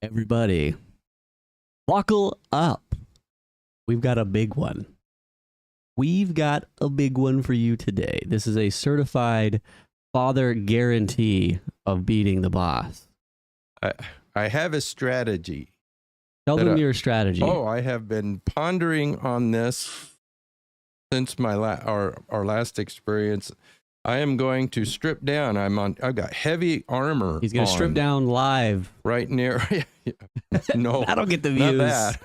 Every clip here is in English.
Everybody, buckle up. We've got a big one. We've got a big one for you today. This is a certified father guarantee of beating the boss. I have a strategy. Tell them your strategy. Oh, I have been pondering on this since my our last experience. I am going to strip down. I've got heavy armor. He's going to strip down live. Right near. No, that'll get the views. Not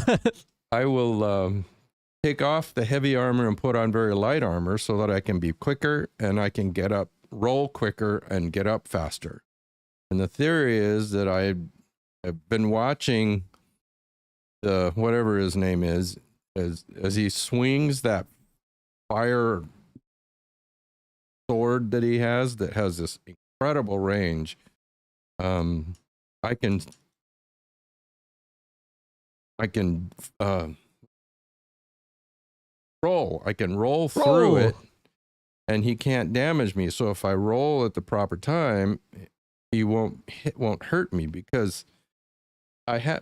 that. I will take off the heavy armor and put on very light armor so that I can be quicker and I can get up, roll quicker and get up faster. And the theory is that I have been watching the whatever his name is as he swings that fire sword that he has that has this incredible range. I can roll through it and he can't damage me. So if I roll at the proper time, he won't hurt me because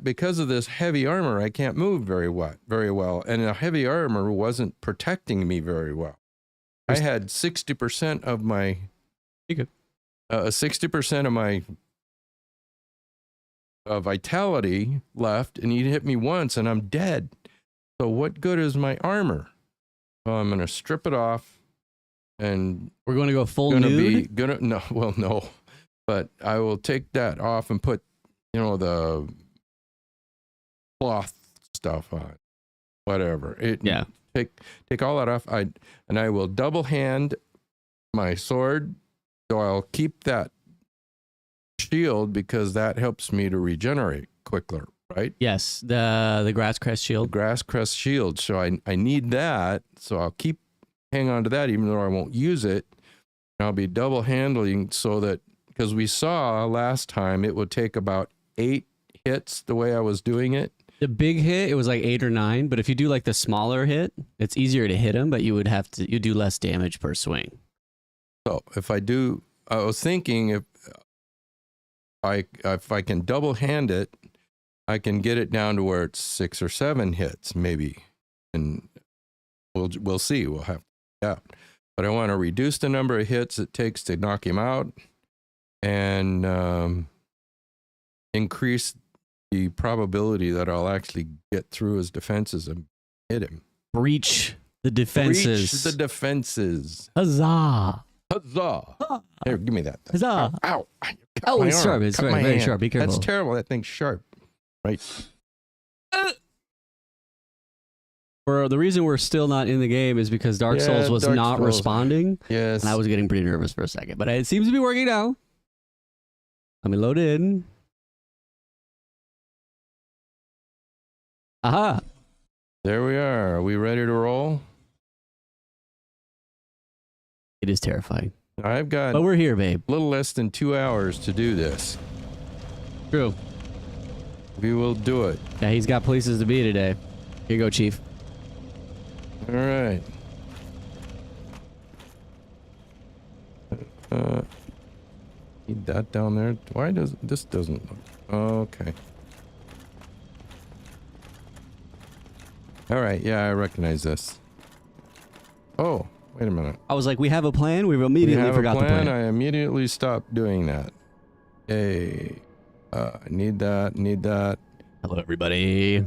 because of this heavy armor, I can't move very well. And the heavy armor wasn't protecting me very well. I had 60% of my 60% of my vitality left, and he hit me once and I'm dead. So what good is my armor? Well, I'm gonna strip it off, and we're going to go full nude. No, but I will take that off and put, the cloth stuff on, whatever. Take all that off. I will double hand my sword, so I'll keep that shield because that helps me to regenerate quicker, right? Yes, the grass crest shield. Grass crest shield. So I need that. So I'll hang on to that even though I won't use it. And I'll be double handling so that, because we saw last time it would take about 8 hits the way I was doing it. The big hit, it was like 8 or 9, but if you do like the smaller hit, it's easier to hit him, but you do less damage per swing. So I was thinking if I can double hand it, I can get it down to where it's 6 or 7 hits maybe, and we'll see. We'll have to find out. But I want to reduce the number of hits it takes to knock him out, and increase the probability that I'll actually get through his defenses and hit him. Breach the defenses. Breach the defenses. Huzzah! Huzzah! Here, give me that thing. Huzzah! Ow! Oh, it's sharp. It's very sharp. Be careful. That's terrible. That thing's sharp. Right. For the reason we're still not in the game is because Dark Souls was not responding. Yes. And I was getting pretty nervous for a second, but it seems to be working now. Let me load in. Aha. There we are. Are we ready to roll? It is terrifying. I've got... But we're here, babe. A little less than 2 hours to do this. True. We will do it. Yeah, he's got places to be today. Here you go, Chief. All right. Need that down there. Why does this doesn't look... Okay. All right. Yeah, I recognize this. Oh, wait a minute. I was like, we have a plan. We immediately forgot the plan. I immediately stopped doing that. Hey, I need that. Need that. Hello, everybody.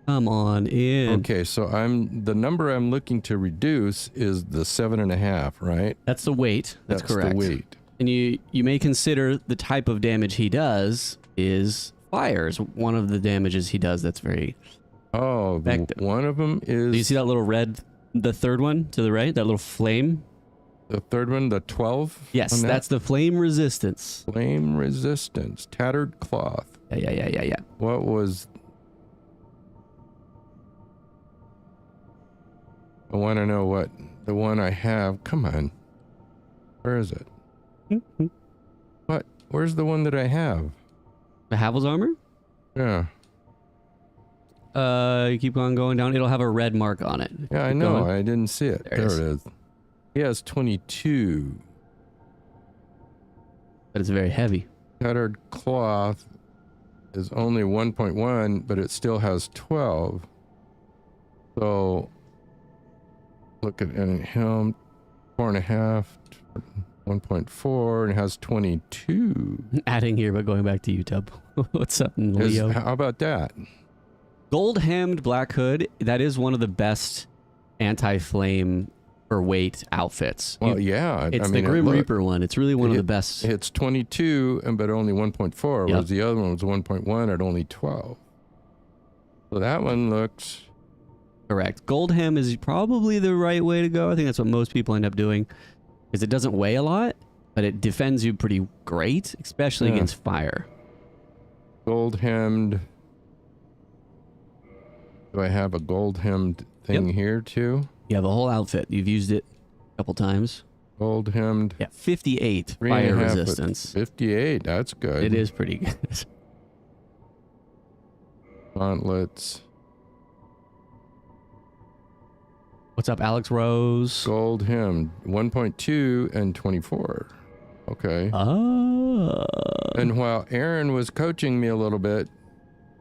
Come on in. Okay, so the number I'm looking to reduce is the 7.5, right? That's the weight. That's correct. The weight. And you may consider the type of damage he does is fires. One of the damages he does that's very effective. One of them is... Do you see that little red, the third one to the right? That little flame? The third one, the 12? Yes, that's the flame resistance. Flame resistance. Tattered cloth. Yeah. What was... I want to know what the one I have... Come on. Where is it? What? Where's the one that I have? The Havel's armor? Yeah. You keep on going down. It'll have a red mark on it. Yeah, I know. I didn't see it. There it is. He has 22. But it's very heavy. tattered cloth is only 1.1, but it still has 12. So look at him, 4.5, 1.4, and it has 22. Adding here, but going back to you, Tub. What's up, Leo? How about that? Gold hemmed black hood. That is one of the best anti-flame for weight outfits. Well, yeah. It's the Grim Reaper one. It's really one of the best. It's 22, but only 1.4, whereas the other one was 1.1 at only 12. So that one looks... Correct. Gold hem is probably the right way to go. I think that's what most people end up doing, because it doesn't weigh a lot, but it defends you pretty great, especially against fire. Gold hemmed. Do I have a gold hemmed thing here too? You have a whole outfit. You've used it a couple times. Gold hemmed. Yeah, 58 fire resistance. 58, that's good. It is pretty good. Gauntlets. What's up, Alex Rose? Gold hemmed. 1.2 and 24. Okay. And while Aaron was coaching me a little bit,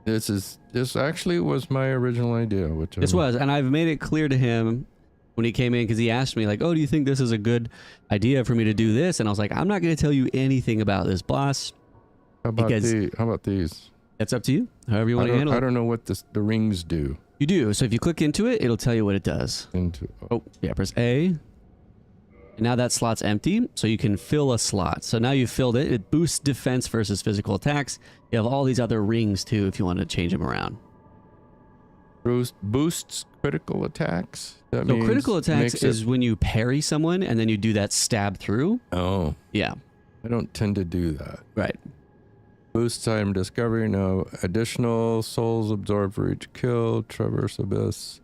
this actually was my original idea. And I've made it clear to him when he came in, because he asked me like, "Oh, do you think this is a good idea for me to do this?" And I was like, "I'm not going to tell you anything about this, boss." How about these? That's up to you. However you want to handle it. I don't know what the rings do. You do. So if you click into it, it'll tell you what it does. Press A. And now that slot's empty, so you can fill a slot. So now you've filled it. It boosts defense versus physical attacks. You have all these other rings too if you want to change them around. Boosts critical attacks? So critical attacks is when you parry someone and then you do that stab through. Oh. Yeah. I don't tend to do that. Right. Boosts item discovery. No. Additional souls absorbed for each kill. Traverse abyss.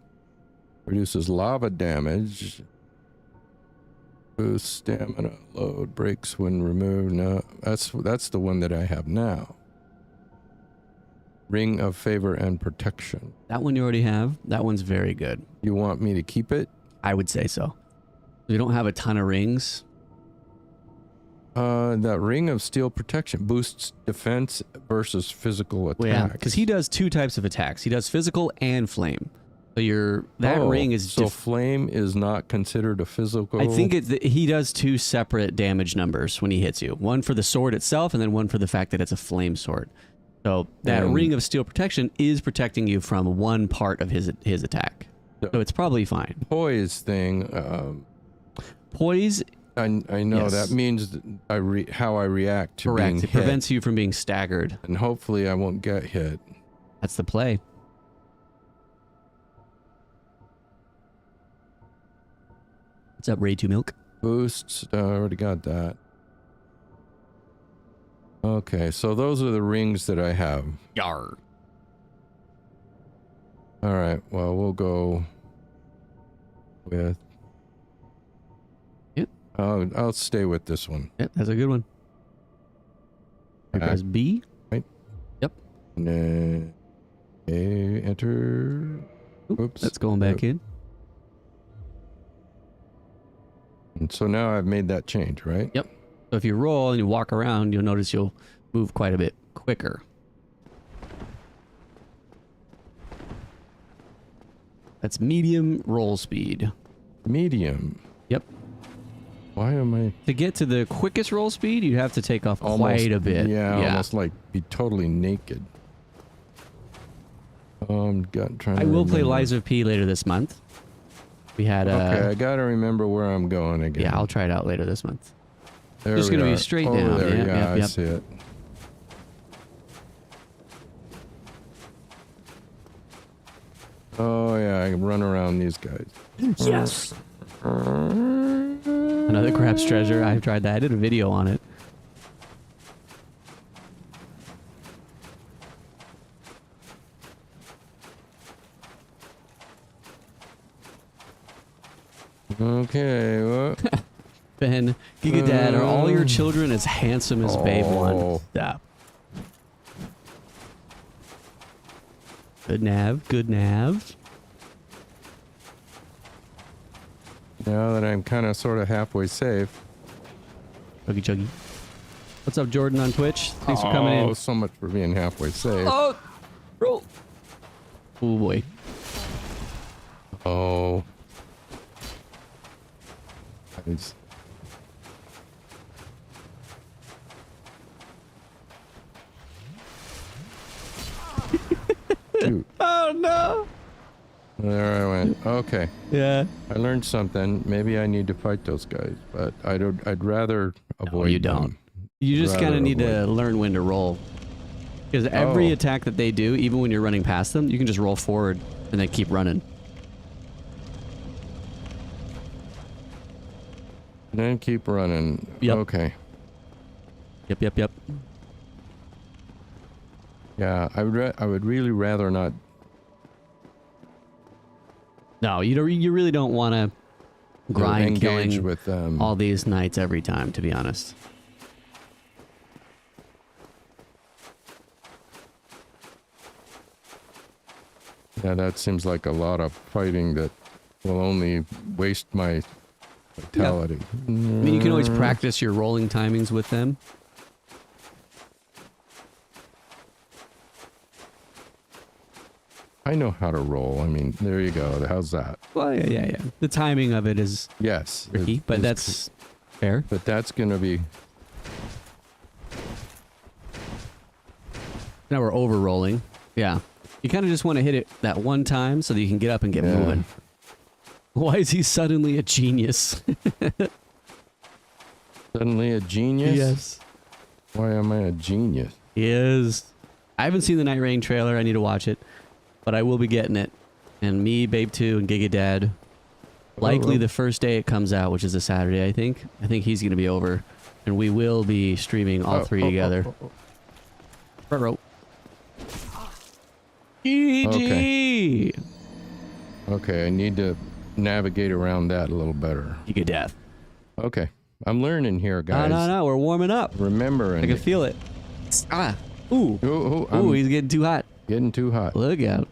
Reduces lava damage. Boost stamina. Load. Breaks when removed. No. That's the one that I have now. Ring of favor and protection. That one you already have. That one's very good. You want me to keep it? I would say so. We don't have a ton of rings. That ring of steel protection boosts defense versus physical attack. Well, yeah, because he does two types of attacks. He does physical and flame. So that ring is... So flame is not considered a physical... I think he does two separate damage numbers when he hits you. One for the sword itself, and then one for the fact that it's a flame sword. So that ring of steel protection is protecting you from one part of his attack. So it's probably fine. Poise thing... Poise... I know that means how I react to being hit. It prevents you from being staggered. And hopefully I won't get hit. That's the play. What's up, Ray 2 Milk? Boosts, I already got that. Okay, so those are the rings that I have. Yar. Alright, well, we'll go with... I'll stay with this one. Yep, that's a good one. Press B. Right. Yep. And then enter. Oops. That's going back in. And so now I've made that change, right? Yep. So if you roll and you walk around, you'll notice you'll move quite a bit quicker. That's medium roll speed. Medium. Yep. Why am I... To get to the quickest roll speed, you'd have to take off quite a bit. Yeah, almost like be totally naked. I will play Lies of P later this month. We had okay, I gotta remember where I'm going again. Yeah, I'll try it out later this month. There Just gonna be straight down. There, yeah, I see it. Oh yeah, I can run around these guys. Yes. Another Crab's Treasure. I've tried that. I did a video on it. Okay. Well. Ben, GigaDad, are all your children as handsome as Babe One? Stop. Good nav. Good nav. Now that I'm kind of sort of halfway safe. Chuggy chuggy. What's up, Jordan on Twitch? Thanks for coming in. Oh, so much for being halfway safe. Oh, roll. Oh boy. Oh. It's... Shoot. Oh no. There I went. Okay. Yeah. I learned something. Maybe I need to fight those guys, but I'd rather avoid No, you don't. them. You just kind of need to avoid learn when to roll. Because every attack that they do, even when you're running past them, you can just roll forward and then keep running. And then keep running. Yep. Okay. Yep. Yeah, I would really rather not. No, you really don't want to grind engage killing with all these knights every time, to be honest. Yeah, that seems like a lot of fighting that will only waste my vitality. I mean, you can always practice your rolling timings with them. I know how to roll. I mean, there you go. How's that? Well, yeah. The timing of it is Yes. tricky, but that's fair. But that's going to be... Now we're over rolling. Yeah. You kind of just want to hit it that one time so that you can get up and get moving. Why is he suddenly a genius? Suddenly a genius? Yes. Why am I a genius? He is. I haven't seen the Night Rain trailer. I need to watch it. But I will be getting it. And me, Babe 2, and GigaDad. Likely the first day it comes out, which is a Saturday, I think. I think he's going to be over. And we will be streaming all three together. Front row. GG! Okay, I need to navigate around that a little better. GigaDad. Okay. I'm learning here, guys. No. We're warming up. Remembering. I can feel it. Ah. Ooh. Ooh, he's getting too hot. Getting too hot. Look out.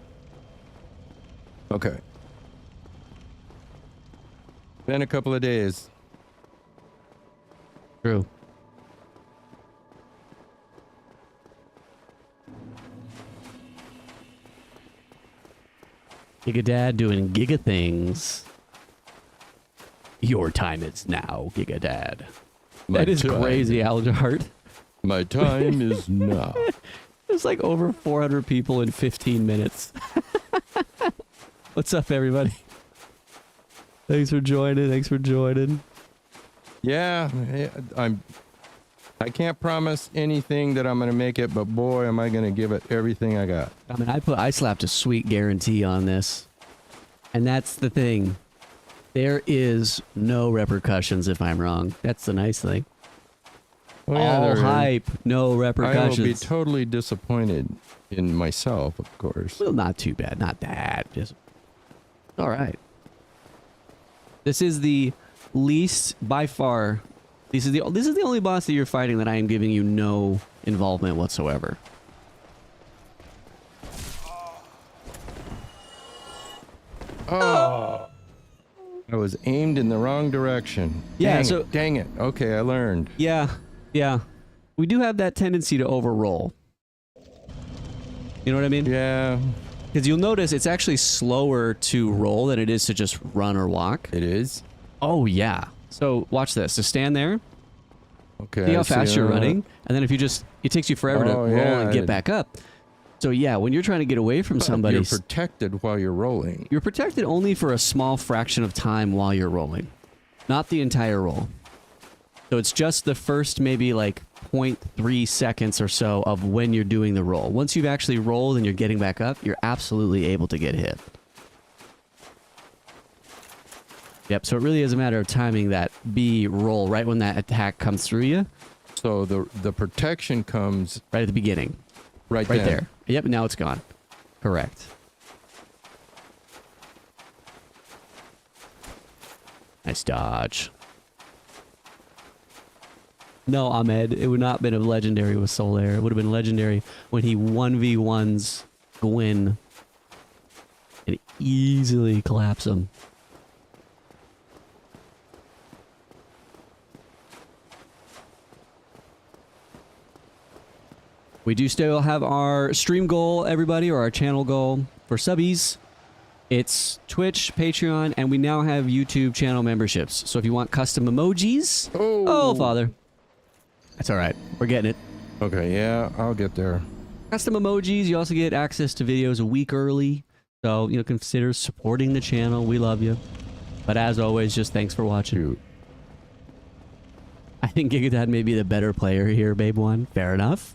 Okay. Been a couple of days. True. GigaDad doing Giga things. Your time is now, GigaDad. That is crazy, Aljart. My time is now. There's like over 400 people in 15 minutes. What's up, everybody? Thanks for joining. Yeah, I can't promise anything that I'm going to make it, but boy, am I going to give it everything I got. I mean, I slapped a sweet guarantee on this. And that's the thing. There is no repercussions if I'm wrong. That's the nice thing. Oh, yeah, all hype, no repercussions. I will be totally disappointed in myself, of course. Well, not too bad. Not that. Just all right. This is the least, by far. This is the only boss that you're fighting that I am giving you no involvement whatsoever. Oh. I was aimed in the wrong direction. Yeah, dang it. Okay, I learned. Yeah. We do have that tendency to overroll. You know what I mean? Yeah. Because you'll notice it's actually slower to roll than it is to just run or walk. It is? Oh, yeah. So watch this. So stand there. Okay. See how fast you're running? And then if you just... It takes you forever to roll and get back up. So yeah, when you're trying to get away from somebody... You're protected while you're rolling. You're protected only for a small fraction of time while you're rolling. Not the entire roll. So it's just the first maybe like 0.3 seconds or so of when you're doing the roll. Once you've actually rolled and you're getting back up, you're absolutely able to get hit. Yep, so it really is a matter of timing that B roll right when that attack comes through you. So the protection comes... Right at the beginning. Right there. Yep, now it's gone. Correct. Nice dodge. No, Ahmed, it would not have been a legendary with Solaire. It would have been legendary when he 1v1s Gwyn and easily collapse him. We do still have our stream goal, everybody, or our channel goal for subbies. It's Twitch, Patreon, and we now have YouTube channel memberships. So if you want custom emojis... Oh, Father. That's all right. We're getting it. Okay, yeah, I'll get there. Custom emojis. You also get access to videos a week early. So, you know, consider supporting the channel. We love you. But as always, just thanks for watching. Shoot. I think GigaDad may be the better player here, Babe One. Fair enough.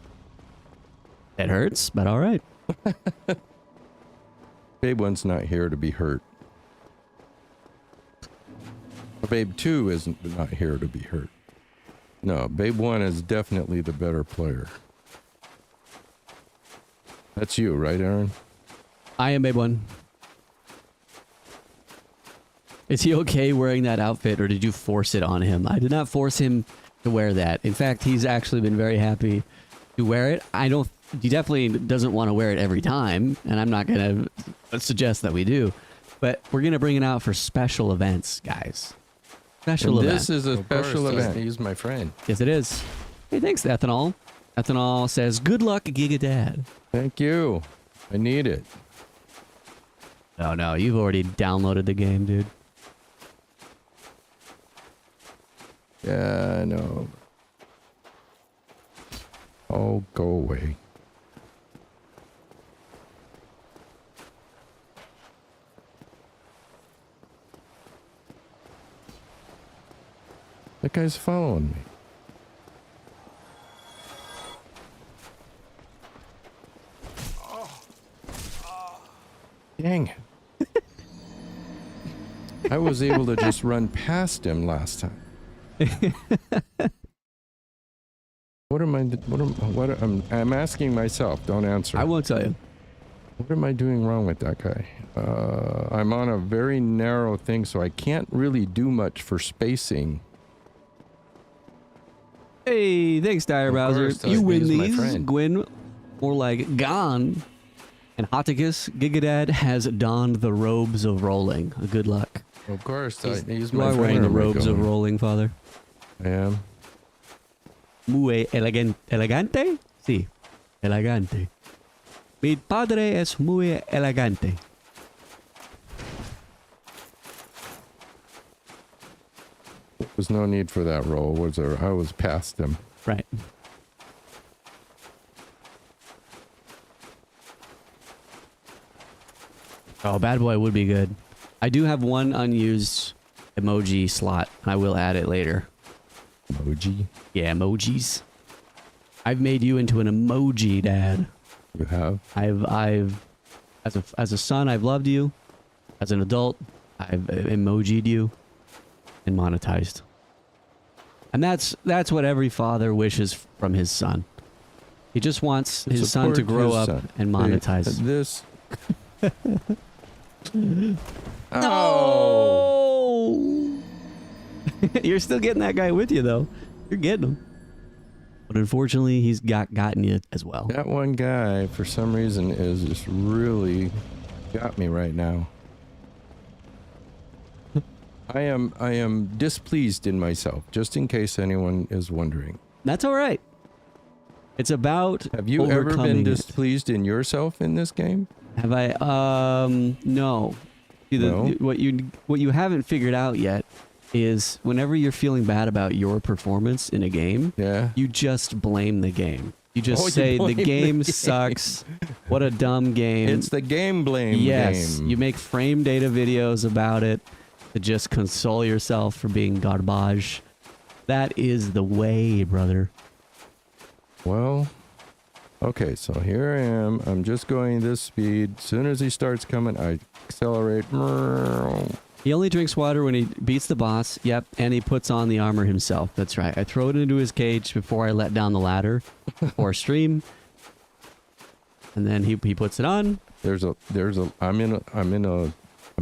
It hurts, but all right. Babe One's not here to be hurt. Babe 2 isn't not here to be hurt. No, Babe 1 is definitely the better player. That's you, right, Aaron? I am Babe One. Is he okay wearing that outfit, or did you force it on him? I did not force him to wear that. In fact, he's actually been very happy to wear it. He definitely doesn't want to wear it every time, and I'm not going to suggest that we do. But we're going to bring it out for special events, guys. Special event. This is a special event. He's my friend. Yes, it is. Hey, thanks, Ethanol. Ethanol says, good luck, GigaDad. Thank you. I need it. Oh, no, you've already downloaded the game, dude. Yeah, I know. Oh, go away. That guy's following me. Dang it. I was able to just run past him last time. I'm asking myself, don't answer. I won't tell you. What am I doing wrong with that guy? I'm on a very narrow thing, so I can't really do much for spacing. Hey, thanks, Dire Browser. You win these. Friend. Gwyn, more like gone. And Hoticus, GigaDad has donned the robes of rolling. Good luck. Of course, he's you my are friend. wearing the robes of rolling, Father. I am. Muy elegante? Sí, elegante. Mi padre es muy elegante. There's no need for that roll, was there? I was past him. Right. Oh, bad boy would be good. I do have one unused emoji slot, and I will add it later. Emoji? Yeah, emojis. I've made you into an emoji, Dad. You have? I've as a son, I've loved you. As an adult, I've emojied you and monetized. And that's what every father wishes from his son. He just wants his son to grow up and monetize. This. Oh! You're still getting that guy with you, though. You're getting him. But unfortunately, he's gotten you as well. That one guy, for some reason, is just really got me right now. I am displeased in myself, just in case anyone is wondering. That's all right. It's about Have you ever been displeased in yourself in this game? Have I? No. See, No? What you haven't figured out yet is whenever you're feeling bad about your performance in a game, Yeah. you just blame the game. You just say the game sucks. What a dumb game. It's the game blame Yes, game. you make frame data videos about it to just console yourself for being garbage. That is the way, brother. Well, okay, so here I am. I'm just going this speed. As soon as he starts coming, I accelerate. He only drinks water when he beats the boss. Yep, and he puts on the armor himself. That's right. I throw it into his cage before I let down the ladder for stream. And then he puts it on. I'm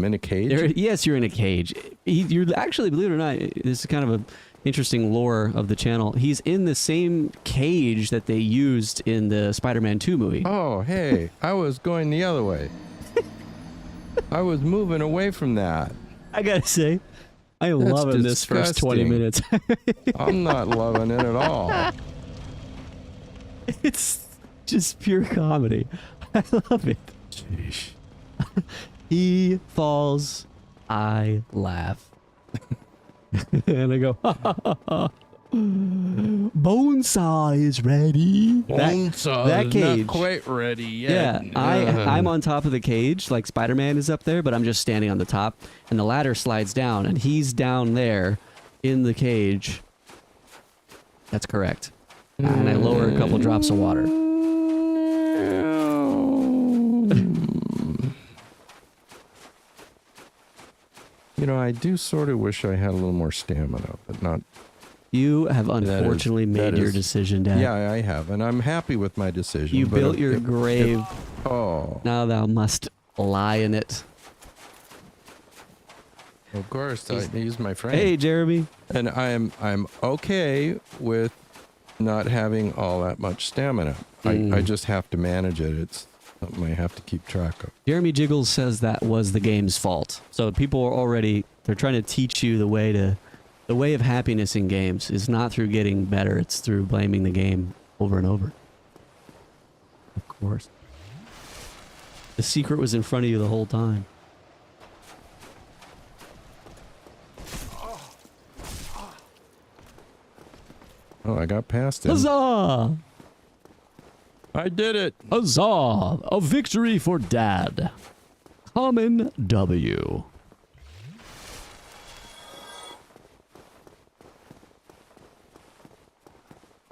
in a cage. Yes, you're in a cage. You're actually, believe it or not, this is kind of a interesting lore of the channel. He's in the same cage that they used in the Spider-Man 2 movie. Oh, hey, I was going the other way. I was moving away from that. I gotta say, I am That's loving this first 20 disgusting. minutes. I'm not loving it at all. It's Just pure comedy. I love it. Sheesh. He falls, I laugh. And I go, Bonesaw is ready. That cage. not quite ready yet. Yeah, I'm on top of the cage, like Spider-Man is up there, but I'm just standing on the top, and the ladder slides down, and he's down there in the cage. That's correct. And I lower a couple drops of water. You know, I do sort of wish I had a little more stamina, but not. You have unfortunately made your decision, Dad. Yeah, I have, and I'm happy with my decision. You built your grave. Oh. Now thou must lie in it. Of course, he's my friend. Hey, Jeremy. And I'm okay with not having all that much stamina. I just have to manage it. It's something I have to keep track of. Jeremy Jiggles says that was the game's fault. So people are already, they're trying to teach you the way of happiness in games is not through getting better, it's through blaming the game over and over. Of course. The secret was in front of you the whole time. Oh, I got past it. Huzzah! I did it! Huzzah! A victory for Dad. Common W.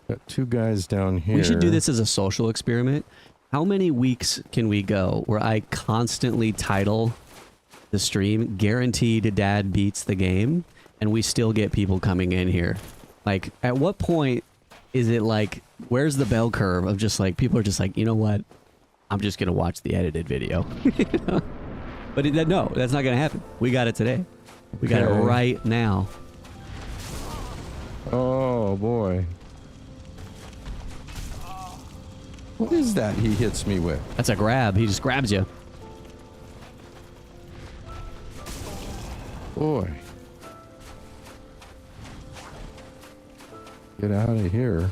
Got two guys down here. We should do this as a social experiment. How many weeks can we go where I constantly title the stream "Guaranteed Dad Beats the Game" and we still get people coming in here? Like, at what point is it like, where's the bell curve of just like, people are just like, you know what? I'm just going to watch the edited video. You know? But no, that's not going to happen. We got it today. We got it right now. Oh, boy. What is that he hits me with? That's a grab. He just grabs you. Boy. Get out of here.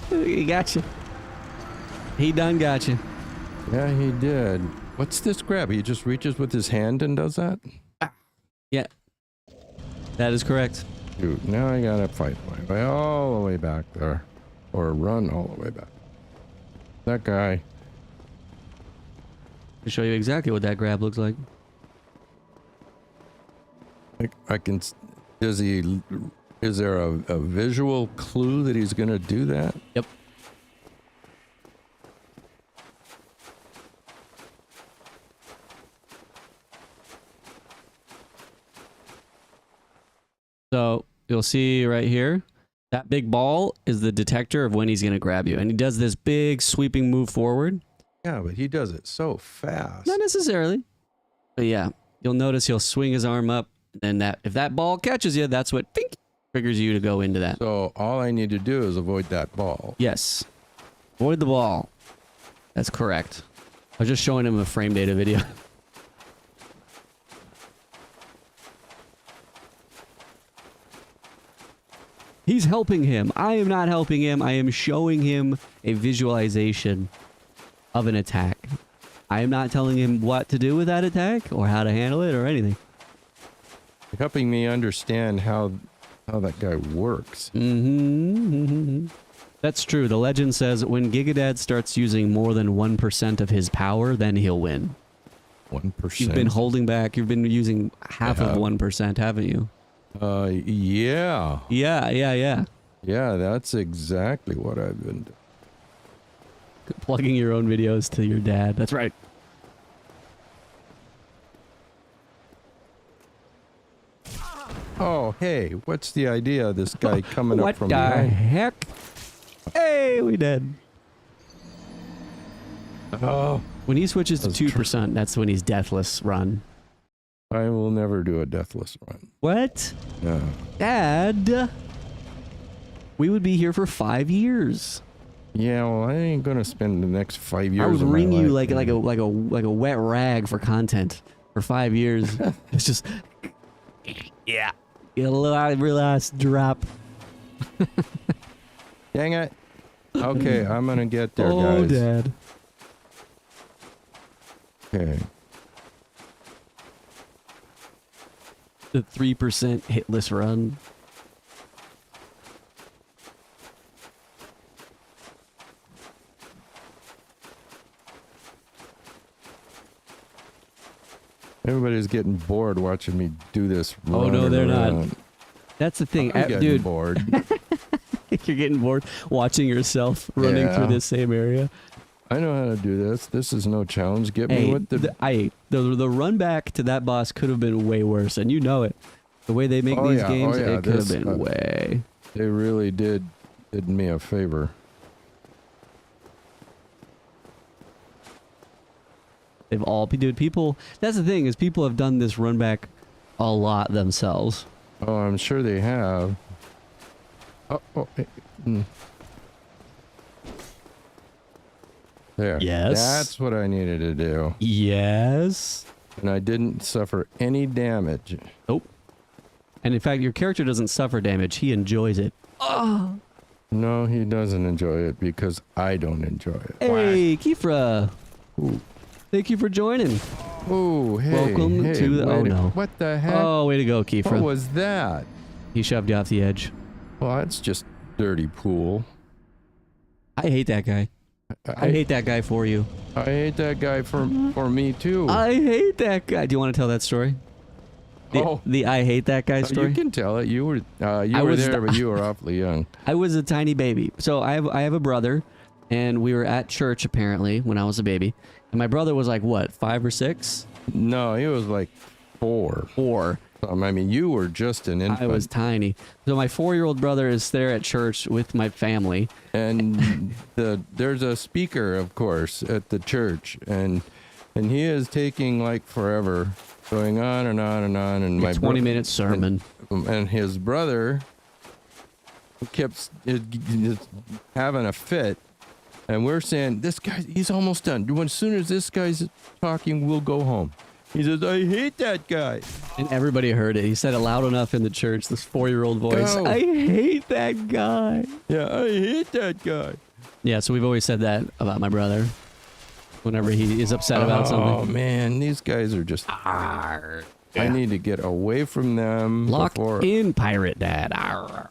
He got you. He done got you. Yeah, he did. What's this grab? He just reaches with his hand and does that? Yeah. That is correct. Dude, now I gotta fight my way all the way back there. Or run all the way back. That guy. To show you exactly what that grab looks like. I can... Is there a visual clue that he's gonna do that? Yep. So you'll see right here, that big ball is the detector of when he's going to grab you. And he does this big sweeping move forward. Yeah, but he does it so fast. Not necessarily. But yeah, you'll notice he'll swing his arm up. And that if that ball catches you, that's what triggers you to go into that. So all I need to do is avoid that ball. Yes. Avoid the ball. That's correct. I was just showing him a frame data video. He's helping him. I am not helping him. I am showing him a visualization of an attack. I am not telling him what to do with that attack or how to handle it or anything. You're helping me understand how that guy works. That's true. The legend says when GigaDad starts using more than 1% of his power, then he'll win. 1%? You've been holding back. You've been using half of 1%, haven't you? Yeah. Yeah. Yeah, that's exactly what I've been doing. Plugging your own videos to your dad. That's right. Oh, hey, what's the idea of this guy coming up from behind? What the heck? Hey, we dead. Oh. When he switches to 2%, that's when he's deathless run. I will never do a deathless run. What? No. Dad, we would be here for 5 years. Yeah, well, I ain't gonna spend the next 5 years. I would of my wring you life, like a wet rag for content for 5 years. It's just, yeah, get a little real ass drop. Dang it! Okay, I'm gonna get there, Oh, guys. Dad. Okay. The 3% hitless run. Everybody's getting bored watching me do this. Oh, no, they're not. Around. That's the thing, I'm getting dude. bored. You're getting bored watching yourself running through this same area. I know how to do this. This is no challenge. Get me with the run back to that boss could have been way worse, and you know it. The way they make these games, it could have been way. They really did me a favor. They've all, dude, people, that's the thing, is people have done this run back a lot themselves. Oh, I'm sure they have. There. Yes. That's what I needed to do. Yes. And I didn't suffer any damage. Nope. And in fact, your character doesn't suffer damage. He enjoys it. Oh. No, he doesn't enjoy it because I don't enjoy it. Hey, Kifra. Ooh. Thank you for joining. Oh, hey. Welcome to the... Oh, no. What the heck? Oh, way to go, Kifra. What was that? He shoved you off the edge. Well, that's just dirty pool. I hate that guy. I hate that guy for you. I hate that guy for me, too. I hate that guy. Do you want to tell that story? The I hate that guy story? You can tell it. You were there, but you were awfully young. I was a tiny baby. So I have a brother, and we were at church, apparently, when I was a baby. And my brother was like, what, 5 or 6? No, he was like 4. 4. I mean, you were just an infant. I was tiny. So my 4-year-old brother is there at church with my family. And there's a speaker, of course, at the church. And he is taking like forever, going on and on and on. And my 20-minute sermon. And his brother kept having a fit. And we're saying, this guy, he's almost done. As soon as this guy's talking, we'll go home. He says, I hate that guy. And everybody heard it. He said it loud enough in the church, this 4-year-old voice. Go. I hate that guy. Yeah, I hate that guy. Yeah, so we've always said that about my brother. Whenever he is upset about something. Oh, man, these guys are just... Arr. I need to get away from them. Lock in, Pirate Dad. Arr.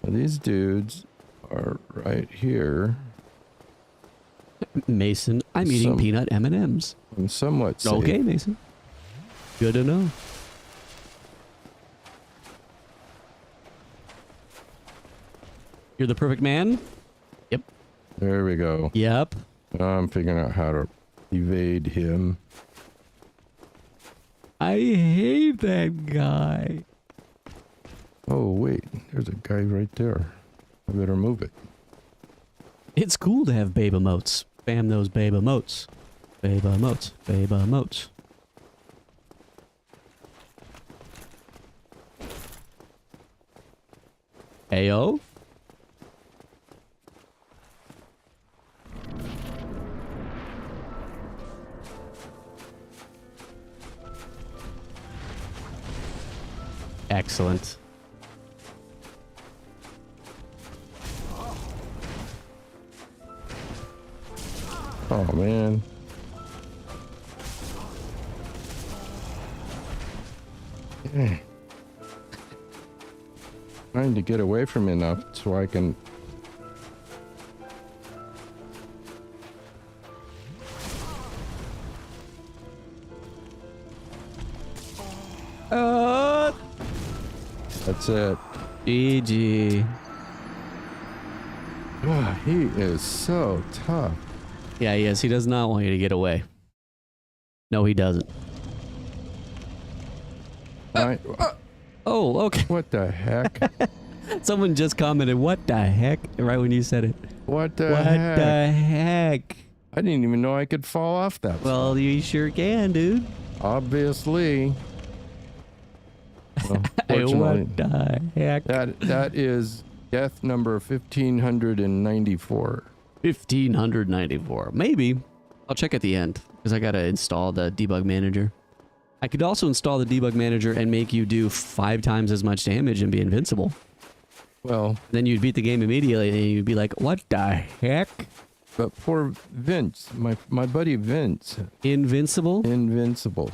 These dudes are right here. Mason, I'm eating peanut M&Ms. I'm somewhat safe. Okay, Mason. Good to know. You're the perfect man? Yep. There we go. Yep. Now I'm figuring out how to evade him. I hate that guy. Oh, wait. There's a guy right there. I better move it. It's cool to have babe emotes. Spam those babe emotes. Babe emotes. Babe emotes. Ayo. Excellent. Oh, man. Yeah. Trying to get away from enough so I can... That's it. GG. Oh, he is so tough. Yeah, he is. He does not want you to get away. No, he doesn't. Oh, okay. What the heck? Someone just commented, what the heck? Right when you said it. What the What heck? the heck? I didn't even know I could fall off that. Well, you sure can, dude. Obviously. Well, Hey, fortunately, what the heck? that is death number 1594. 1594. Maybe. I'll check at the end because I got to install the debug manager. I could also install the debug manager and make you do 5 times as much damage and be invincible. Well, then you'd beat the game immediately and you'd be like, what the heck? But poor Vince, my buddy Vince. Invincible? Invincible.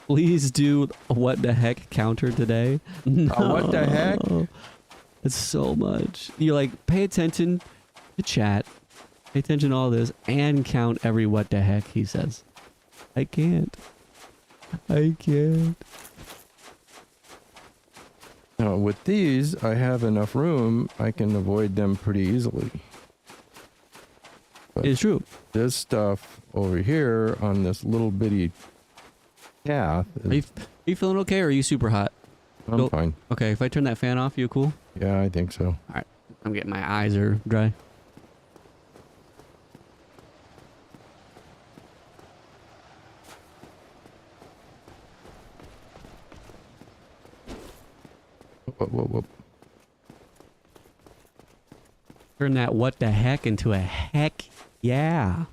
Please do a what the heck counter today. No. What the heck? It's so much. You're like, pay attention to chat. Pay attention to all this and count every what the heck he says. I can't. I can't. Now, with these, I have enough room. I can avoid them pretty easily. But it's true. This stuff over here on this little bitty path. Are you feeling okay or are you super hot? I'm fine. Okay, if I turn that fan off, you cool? Yeah, I think so. All right. I'm getting my eyes are dry. Whoop. Turn that what the heck into a heck yeah,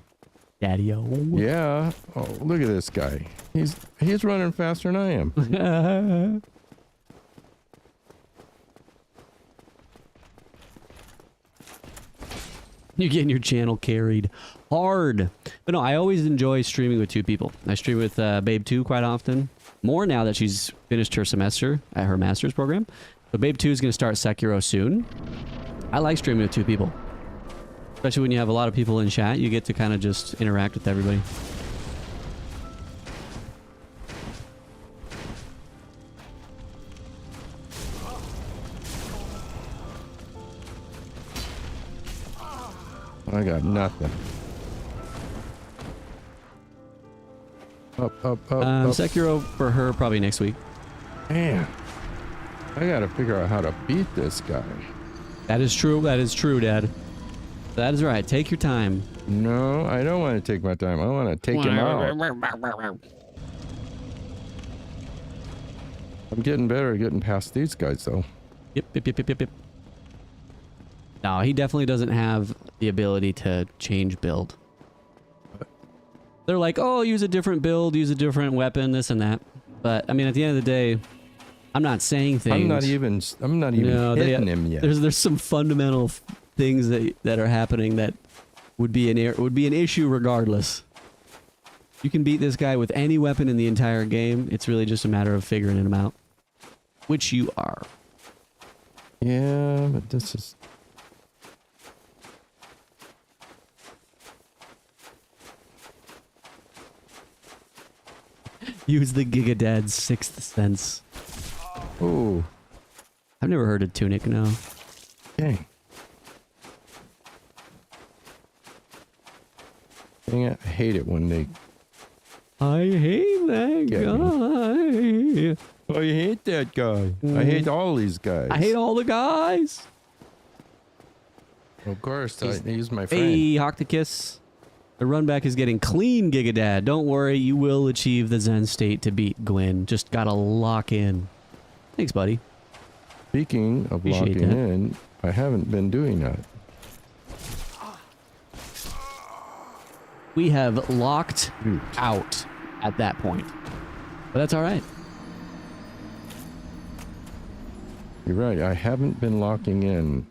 daddy-o. Yeah. Oh, look at this guy. He's running faster than I am. You're getting your channel carried hard. But no, I always enjoy streaming with 2 people. I stream with Babe 2 quite often. More now that she's finished her semester at her master's program. But Babe 2 is going to start Sekiro soon. I like streaming with 2 people. Especially when you have a lot of people in chat, you get to kind of just interact with everybody. I got nothing. Up. Sekiro for her probably next week. Man, I gotta figure out how to beat this guy. That is true. That is true, Dad. That is right. Take your time. No, I don't want to take my time. I want to take him out. I'm getting better at getting past these guys, though. Yep. No, he definitely doesn't have the ability to change build. They're like, oh, use a different build, use a different weapon, this and that. But I mean, at the end of the day, I'm not saying things. I'm not even hitting him yet. There's some fundamental things that are happening that would be an issue regardless. You can beat this guy with any weapon in the entire game. It's really just a matter of figuring him out, which you are. Yeah, but this is. Use the GigaDad 6th sense. Oh. I've never heard of Tunic, no. Dang. Dang it, I hate it when they... I hate that guy. I hate that guy. I hate all these guys. I hate all the guys. Of course, he's my friend. Hey, Hawk the Kiss. The run back is getting clean, GigaDad. Don't worry, you will achieve the Zen state to beat Gwyn. Just gotta lock in. Thanks, buddy. Speaking of locking in, I haven't been doing that. We have locked out at that point. But that's all right. You're right, I haven't been locking in.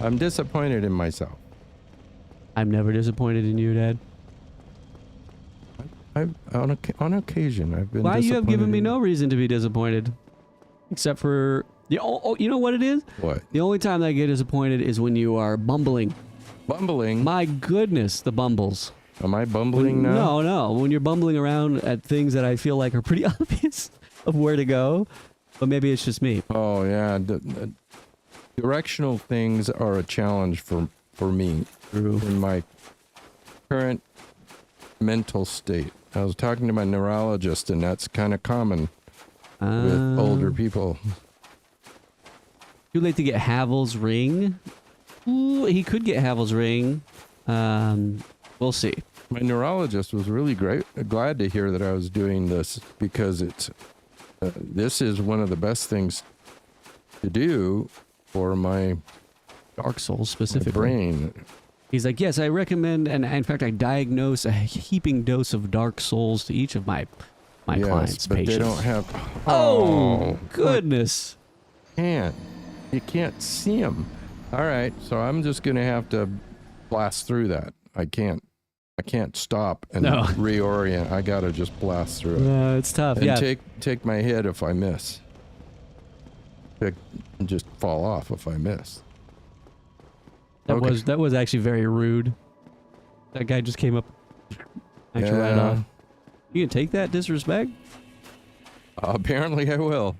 I'm disappointed in myself. I'm never disappointed in you, Dad. On occasion, I've been. Why you have given me no reason to be disappointed, except for you know what it is? What? The only time that I get disappointed is when you are bumbling. Bumbling? My goodness, the bumbles. Am I bumbling now? No. When you're bumbling around at things that I feel like are pretty obvious of where to go, but maybe it's just me. Oh yeah. Directional things are a challenge for me. True. In my current mental state. I was talking to my neurologist, and that's kind of common with older people. Too late to get Havel's ring. Ooh, he could get Havel's ring. We'll see. My neurologist was really glad to hear that I was doing this, because it's this is one of the best things to do for my Dark Souls specifically. brain. He's like, yes, I recommend, and in fact, I diagnose a heaping dose of Dark Souls to each of my yes, clients' but patients. they don't have. Oh goodness! You can't see them. All right, so I'm just gonna have to blast through that. I can't stop and reorient. I gotta just blast through it. It's tough. And Yeah. take my hit if I miss. Just fall off if I miss. That was actually very rude. That guy just came up. Actually, right off. You can take that disrespect? Apparently, I will.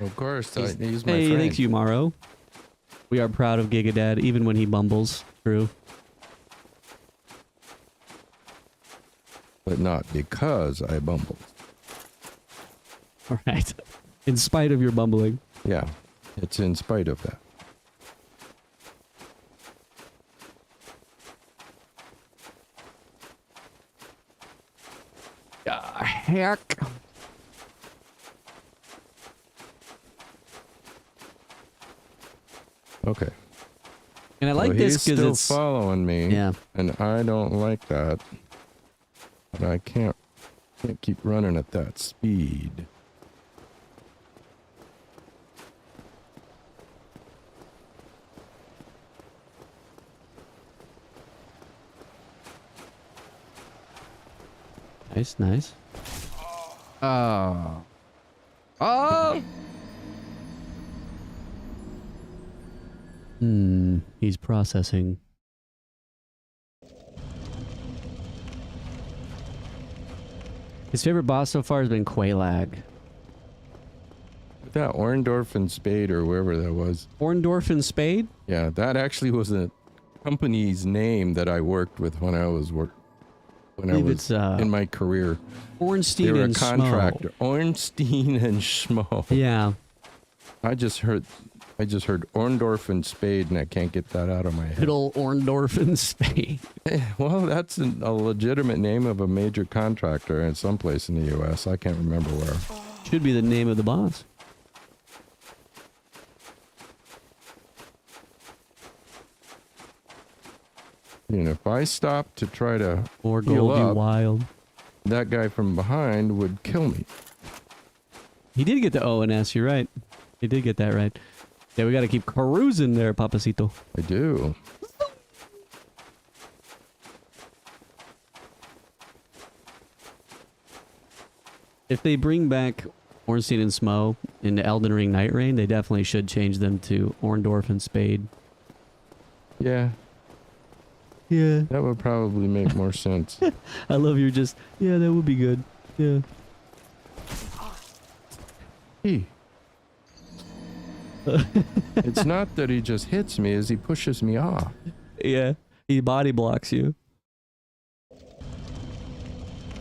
Of course, he's my friend. Thanks you, Morrow. We are proud of GigaDad, even when he bumbles through. But not because I bumbled. All right. In spite of your bumbling. Yeah, it's in spite of that. Heck. Okay. And I like this because it's still following me. Yeah. And I don't like that. But I can't keep running at that speed. Nice, nice. Oh. Oh! He's processing. His favorite boss so far has been Qualag. That Orndorff and Spade or wherever that was. Orndorff and Spade? Yeah, that actually was a company's name that I worked with when I was in my career. Ornstein they were and a contractor. Ornstein and Schmo. Yeah. I just heard Orndorff and Spade, and I can't get that out of my head. Good old Orndorff and Spade. Well, that's a legitimate name of a major contractor in some place in the U.S. I can't remember where. Should be the name of the boss. You know, if I stopped to try to or heal Goldie up, Wild, that guy from behind would kill me. He did get the O and S. You're right. He did get that right. Yeah, we got to keep cruising there, Papacito. I do. If they bring back Ornstein and Smo into Elden Ring Night Rain, they definitely should change them to Orndorff and Spade. Yeah. Yeah. That would probably make more sense. I love your just, yeah, that would be good. Yeah. Hey. It's not that he just hits me, as he pushes me off. Yeah. He body blocks you.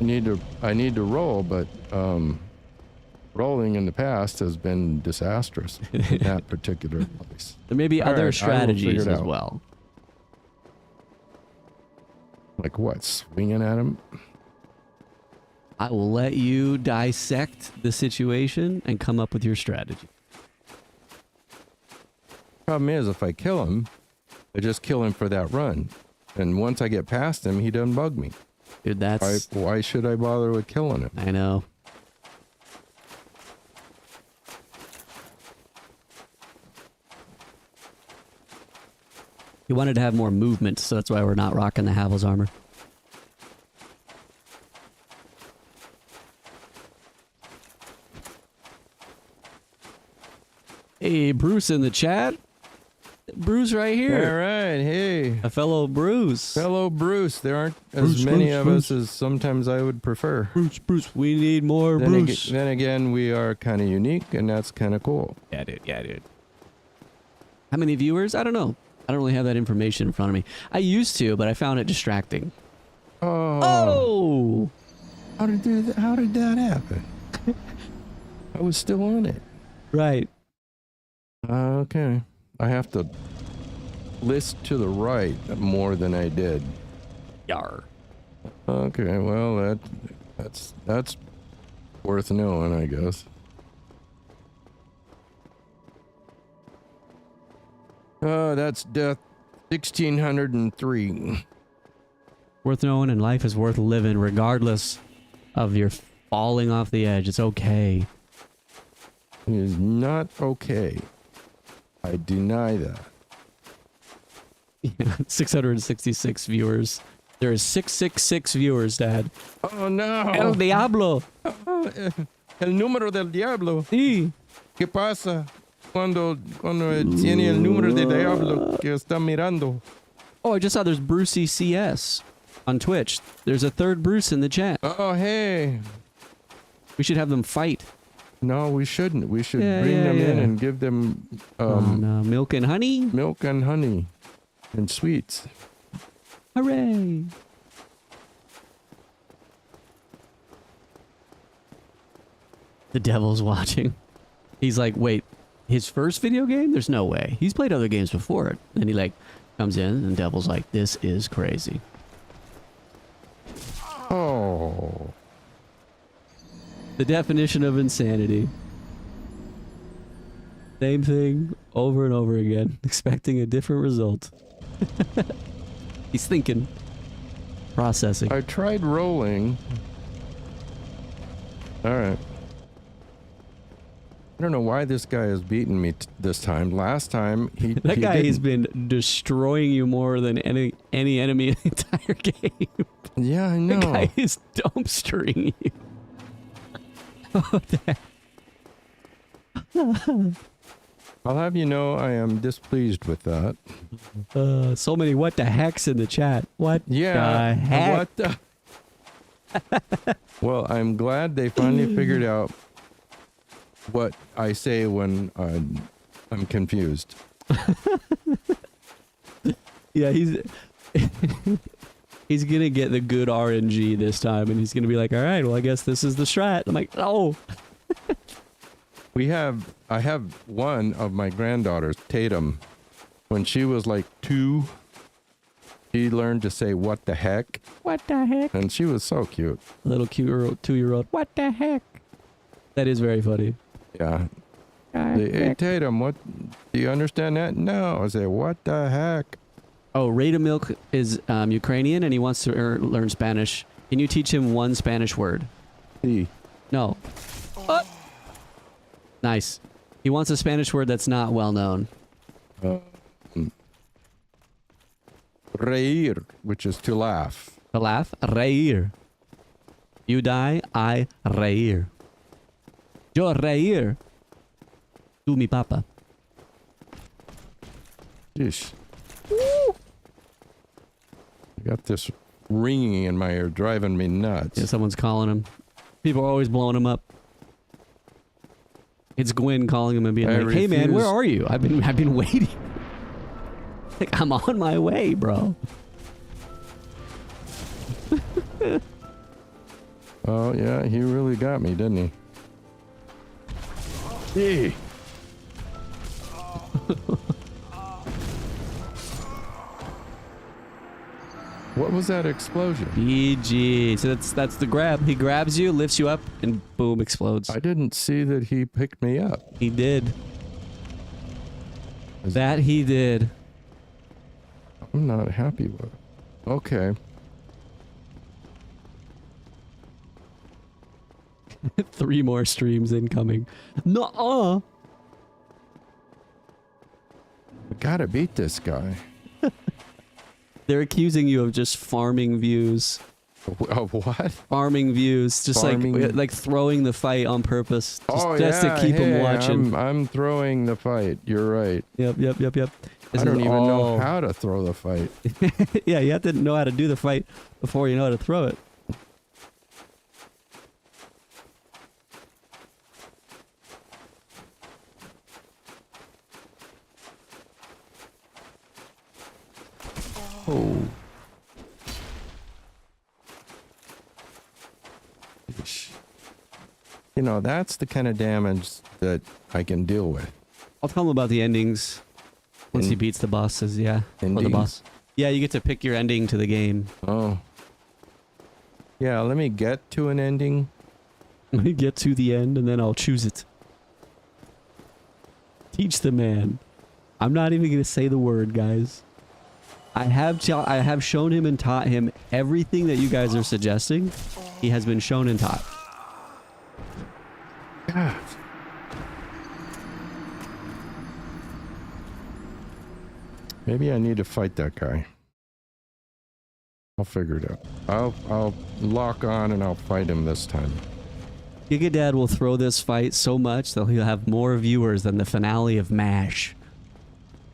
I need to roll, but rolling in the past has been disastrous in that particular place. There may be other strategies as out. well. Like what? Swinging at him? I will let you dissect the situation and come up with your strategy. Problem is, if I kill him, I just kill him for that run. And once I get past him, he doesn't bug me. Dude, that's... Why should I bother with killing him? I know. He wanted to have more movement, so that's why we're not rocking the Havel's armor. Hey, Bruce in the chat. Bruce right here. All right, hey. A fellow Bruce. Fellow Bruce. There aren't as many of us as sometimes I would prefer. Bruce. We need more Bruce. Then again, we are kind of unique, and that's kind of cool. Yeah, dude. How many viewers? I don't know. I don't really have that information in front of me. I used to, but I found it distracting. Oh! How did that happen? I was still on it. Right. Okay. I have to list to the right more than I did. Yar. Okay, well that's worth knowing, I guess. Oh, that's death 1603. Worth knowing, and life is worth living regardless of your falling off the edge. It's okay. It is not okay. I deny that. Yeah, 666 viewers. There is 666 viewers, Dad. Oh no. El Diablo. El número del diablo. Sí. ¿Qué pasa cuando tiene el número del diablo que está mirando? Oh, I just saw there's Brucey CS on Twitch. There's a third Bruce in the chat. Oh, hey. We should have them fight. No, we shouldn't. We should bring them in and give them milk and honey. Milk and honey and sweets. Hooray. The devil's watching. He's like, wait, his first video game? There's no way. He's played other games before it. And he like comes in and devil's like, this is crazy. Oh. The definition of insanity. Same thing over and over again, expecting a different result. He's thinking. Processing. I tried rolling. All right. I don't know why this guy has beaten me this time. Last time he that guy has been destroying you more than any enemy in the entire game. Yeah, I know. That guy is dumpstering you. Oh, I'll have you know I am displeased with that. So many what the hecks in the chat. What the heck? What the? Well, I'm glad they finally figured out what I say when I'm confused. Yeah, he's he's gonna get the good RNG this time, and he's gonna be like, all right, well, I guess this is the strat. I'm like, oh. I have one of my granddaughters, Tatum. When she was like 2, she learned to say, what the heck? What the heck? And she was so cute. Little cute 2-year-old. What the heck? That is very funny. Yeah. Hey, Tatum, what? Do you understand that? No. I say, what the heck? Oh, Rada Milk is Ukrainian, and he wants to learn Spanish. Can you teach him one Spanish word? Sí. No. Nice. He wants a Spanish word that's not well known. Reír, which is to laugh. To laugh? Reír. You die, I reír. Yo reír. Tu mi papa. Jeez. I got this ringing in my ear, driving me nuts. Yeah, someone's calling him. People are always blowing him up. It's Gwen calling him and being like, "Hey man, where are you? I've been waiting. Like, I'm on my way, bro." Oh yeah, he really got me, didn't he? Hey. What was that explosion? BG. So that's the grab. He grabs you, lifts you up, and boom, explodes. I didn't see that he picked me up. He did. That he did. I'm not happy with it. Okay. 3 more streams incoming. Nuh-uh. We gotta beat this guy. They're accusing you of just farming views. Of what? Farming views. Just like throwing the fight on purpose. Just to keep them watching. I'm throwing the fight. You're right. Yep. I don't even know how to throw the fight. Yeah, you have to know how to do the fight before you know how to throw it. Oh. You know, that's the kind of damage that I can deal with. I'll tell him about the endings once he beats the bosses, yeah. Or the boss. Yeah, you get to pick your ending to the game. Oh. Yeah, let me get to an ending. Let me get to the end and then I'll choose it. Teach the man. I'm not even gonna say the word, guys. I have shown him and taught him everything that you guys are suggesting. He has been shown and taught. God. Maybe I need to fight that guy. I'll figure it out. I'll lock on and I'll fight him this time. GigaDad will throw this fight so much that he'll have more viewers than the finale of MASH.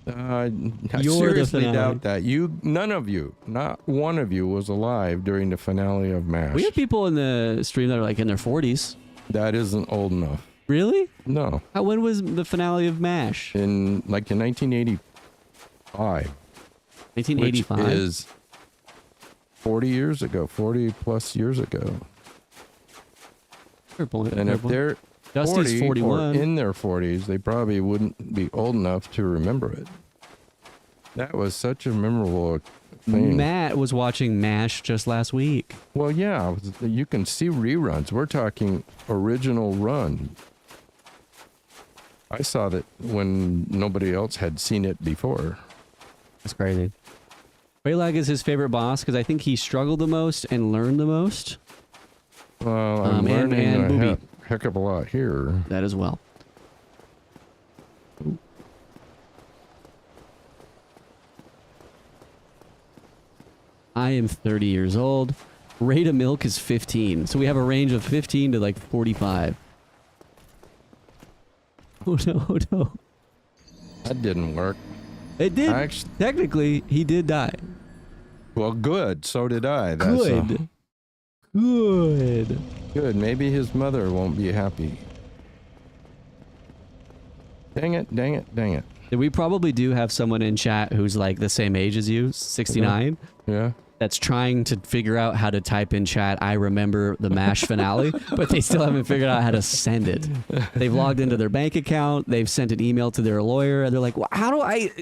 I You're seriously the doubt that. None of you, not one of you was alive during the finale of MASH. We have people in the stream that are like in their 40s. That isn't old enough. Really? No. When was the finale of MASH? In 1985. 1985? Which is 40 years ago, 40 plus years ago. Fair point. And if they're Dusty's 40 or 41. in their 40s, they probably wouldn't be old enough to remember it. That was such a memorable thing. Matt was watching MASH just last week. Well, yeah, you can see reruns. We're talking original run. I saw that when nobody else had seen it before. That's crazy. Raylag is his favorite boss because I think he struggled the most and learned the most. Well, I'm learning a heck of a lot here. That as well. I am 30 years old. Rate of milk is 15. So we have a range of 15 to like 45. Oh no, oh no. That didn't work. It did. Technically, he did die. Well, good. So did I. That's Good. Good. Good. Maybe his mother won't be happy. Dang it, dang it, dang it. We probably do have someone in chat who's like the same age as you, 69. Yeah. That's trying to figure out how to type in chat, I remember the MASH finale, but they still haven't figured out how to send it. They've logged into their bank account, they've sent an email to their lawyer, and they're like, well, how do I...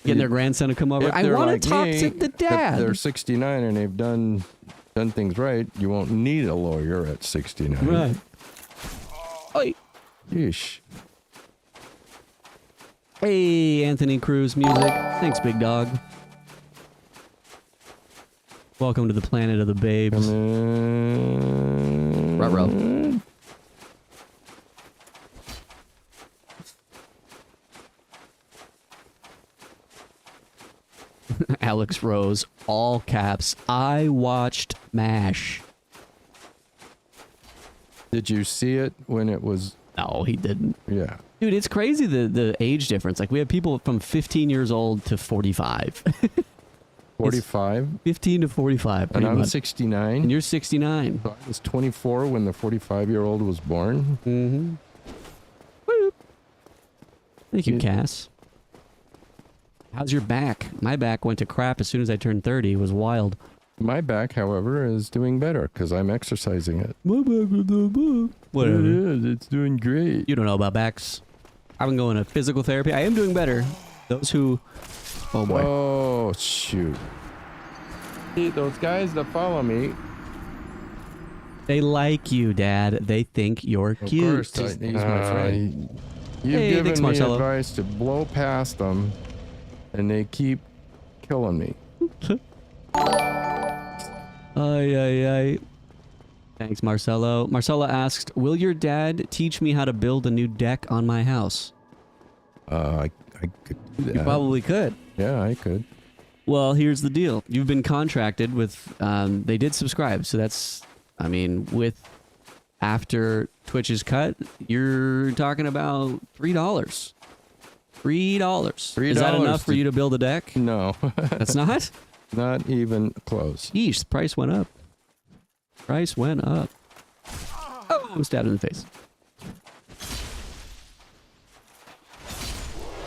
Getting their grandson to come over. I want like to talk to the dad. If they're 69 and they've done things right, you won't need a lawyer at 69. Right. Oi. Yeesh. Hey, Anthony Cruz music. Thanks, big dog. Welcome to the planet of the babes. Ruh-roh. Alex Rose, all caps. I watched MASH. Did you see it when it was... No, he didn't. Yeah. Dude, it's crazy the age difference. Like, we have people from 15 years old to 45. 45? 15 to 45. And I'm much. 69. And you're 69. So I was 24 when the 45-year-old was born. Mm-hmm. Woo. Thank you, Cass. How's your back? My back went to crap as soon as I turned 30. It was wild. My back, however, is doing better because I'm exercising it. My back is doing good. Whatever. It is. It's doing great. You don't know about backs. I've been going to physical therapy. I am doing better. Those who... Oh, boy. Oh, shoot. See, those guys that follow me... They like you, Dad. They think you're cute. Of course, he's my friend. You've given thanks, me Marcelo. advice to blow past them, and they keep killing me. Ay. Thanks, Marcelo. Marcelo asked, will your dad teach me how to build a new deck on my house? I could do that. You probably could. Yeah, I could. Well, here's the deal. You've been contracted with, they did subscribe. So that's, I mean, with after Twitch's cut, you're talking about $3. $3. Is that enough for you to build a deck? No. That's not? Not even close. Yeesh, the price went up. Price went up. Oh, I'm stabbed in the face.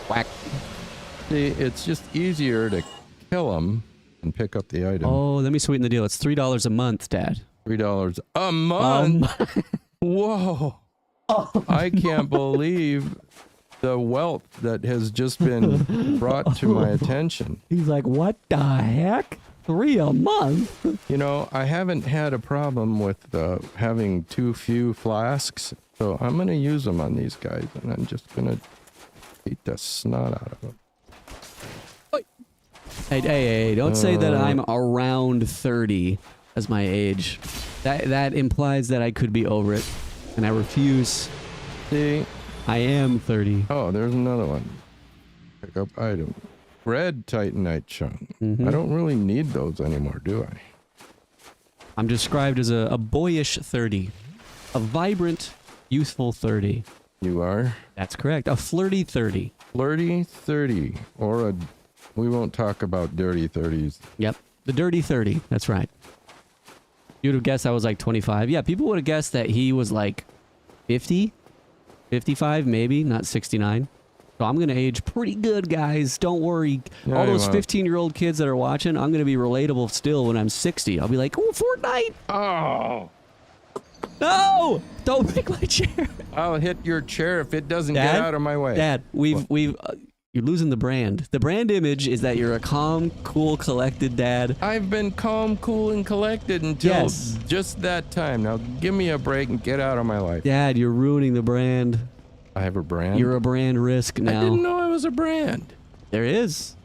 Whack. See, it's just easier to kill them and pick up the item. Oh, let me sweeten the deal. It's $3 a month, Dad. $3 a month? Whoa. Oh. I can't believe the wealth that has just been brought to my attention. He's like, what the heck? $3 a month? You know, I haven't had a problem with having too few flasks, so I'm going to use them on these guys, and I'm just going to Beat the snot out of him. Hey, don't say that I'm around 30 as my age. That implies that I could be over it. And I refuse. See? I am 30. Oh, there's another one. Pick up item. Red Titanite chunk. I don't really need those anymore, do I? I'm described as a boyish 30. A vibrant, youthful 30. You are? That's correct. A flirty 30. Flirty 30. Or a... We won't talk about dirty 30s. Yep. The dirty 30. That's right. You'd have guessed I was like 25. Yeah, people would have guessed that he was like 50, 55 maybe, not 69. So I'm going to age pretty good, guys. Don't worry. Yeah, all those 15-year-old kids that are watching, I'm going to be relatable still when I'm 60. I'll be like, oh, Fortnite. Oh. No! Don't break my chair. I'll hit your chair if it doesn't get out of my way. Dad, you're losing the brand. The brand image is that you're a calm, cool, collected dad. I've been calm, cool, and collected until just that time. Now give me a break and get out of my life. Dad, you're ruining the brand. I have a brand? You're a brand risk now. I didn't know I was a brand. There is.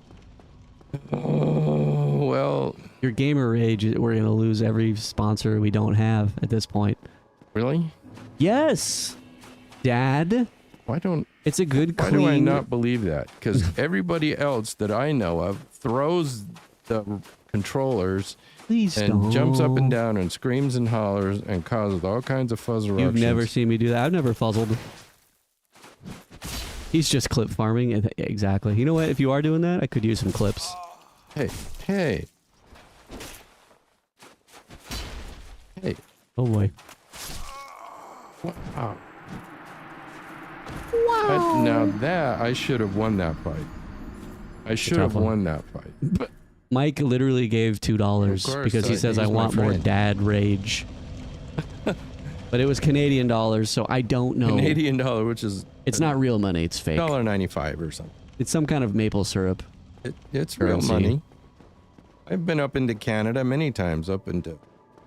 Oh, well. Your gamer age, we're going to lose every sponsor we don't have at this point. Really? Yes. Dad. Why don't... It's a good, clean... Why do I not believe that? Because everybody else that I know of throws the controllers and jumps up and down and screams and hollers and causes all kinds of fuzz eruptions. You've never seen me do that. I've never fuzzled. He's just clip farming. Exactly. You know what? If you are doing that, I could use some clips. Hey. Hey. Hey. Oh boy. Wow. Wow. Now that, I should have won that fight. I should have won that fight. But Mike literally gave $2 because he says I want more dad rage. But it was Canadian dollars, so I don't know. Canadian dollar, which is... It's not real money, it's fake. $1.95 or something. It's some kind of maple syrup. It's real money. I've been up into Canada many times, up into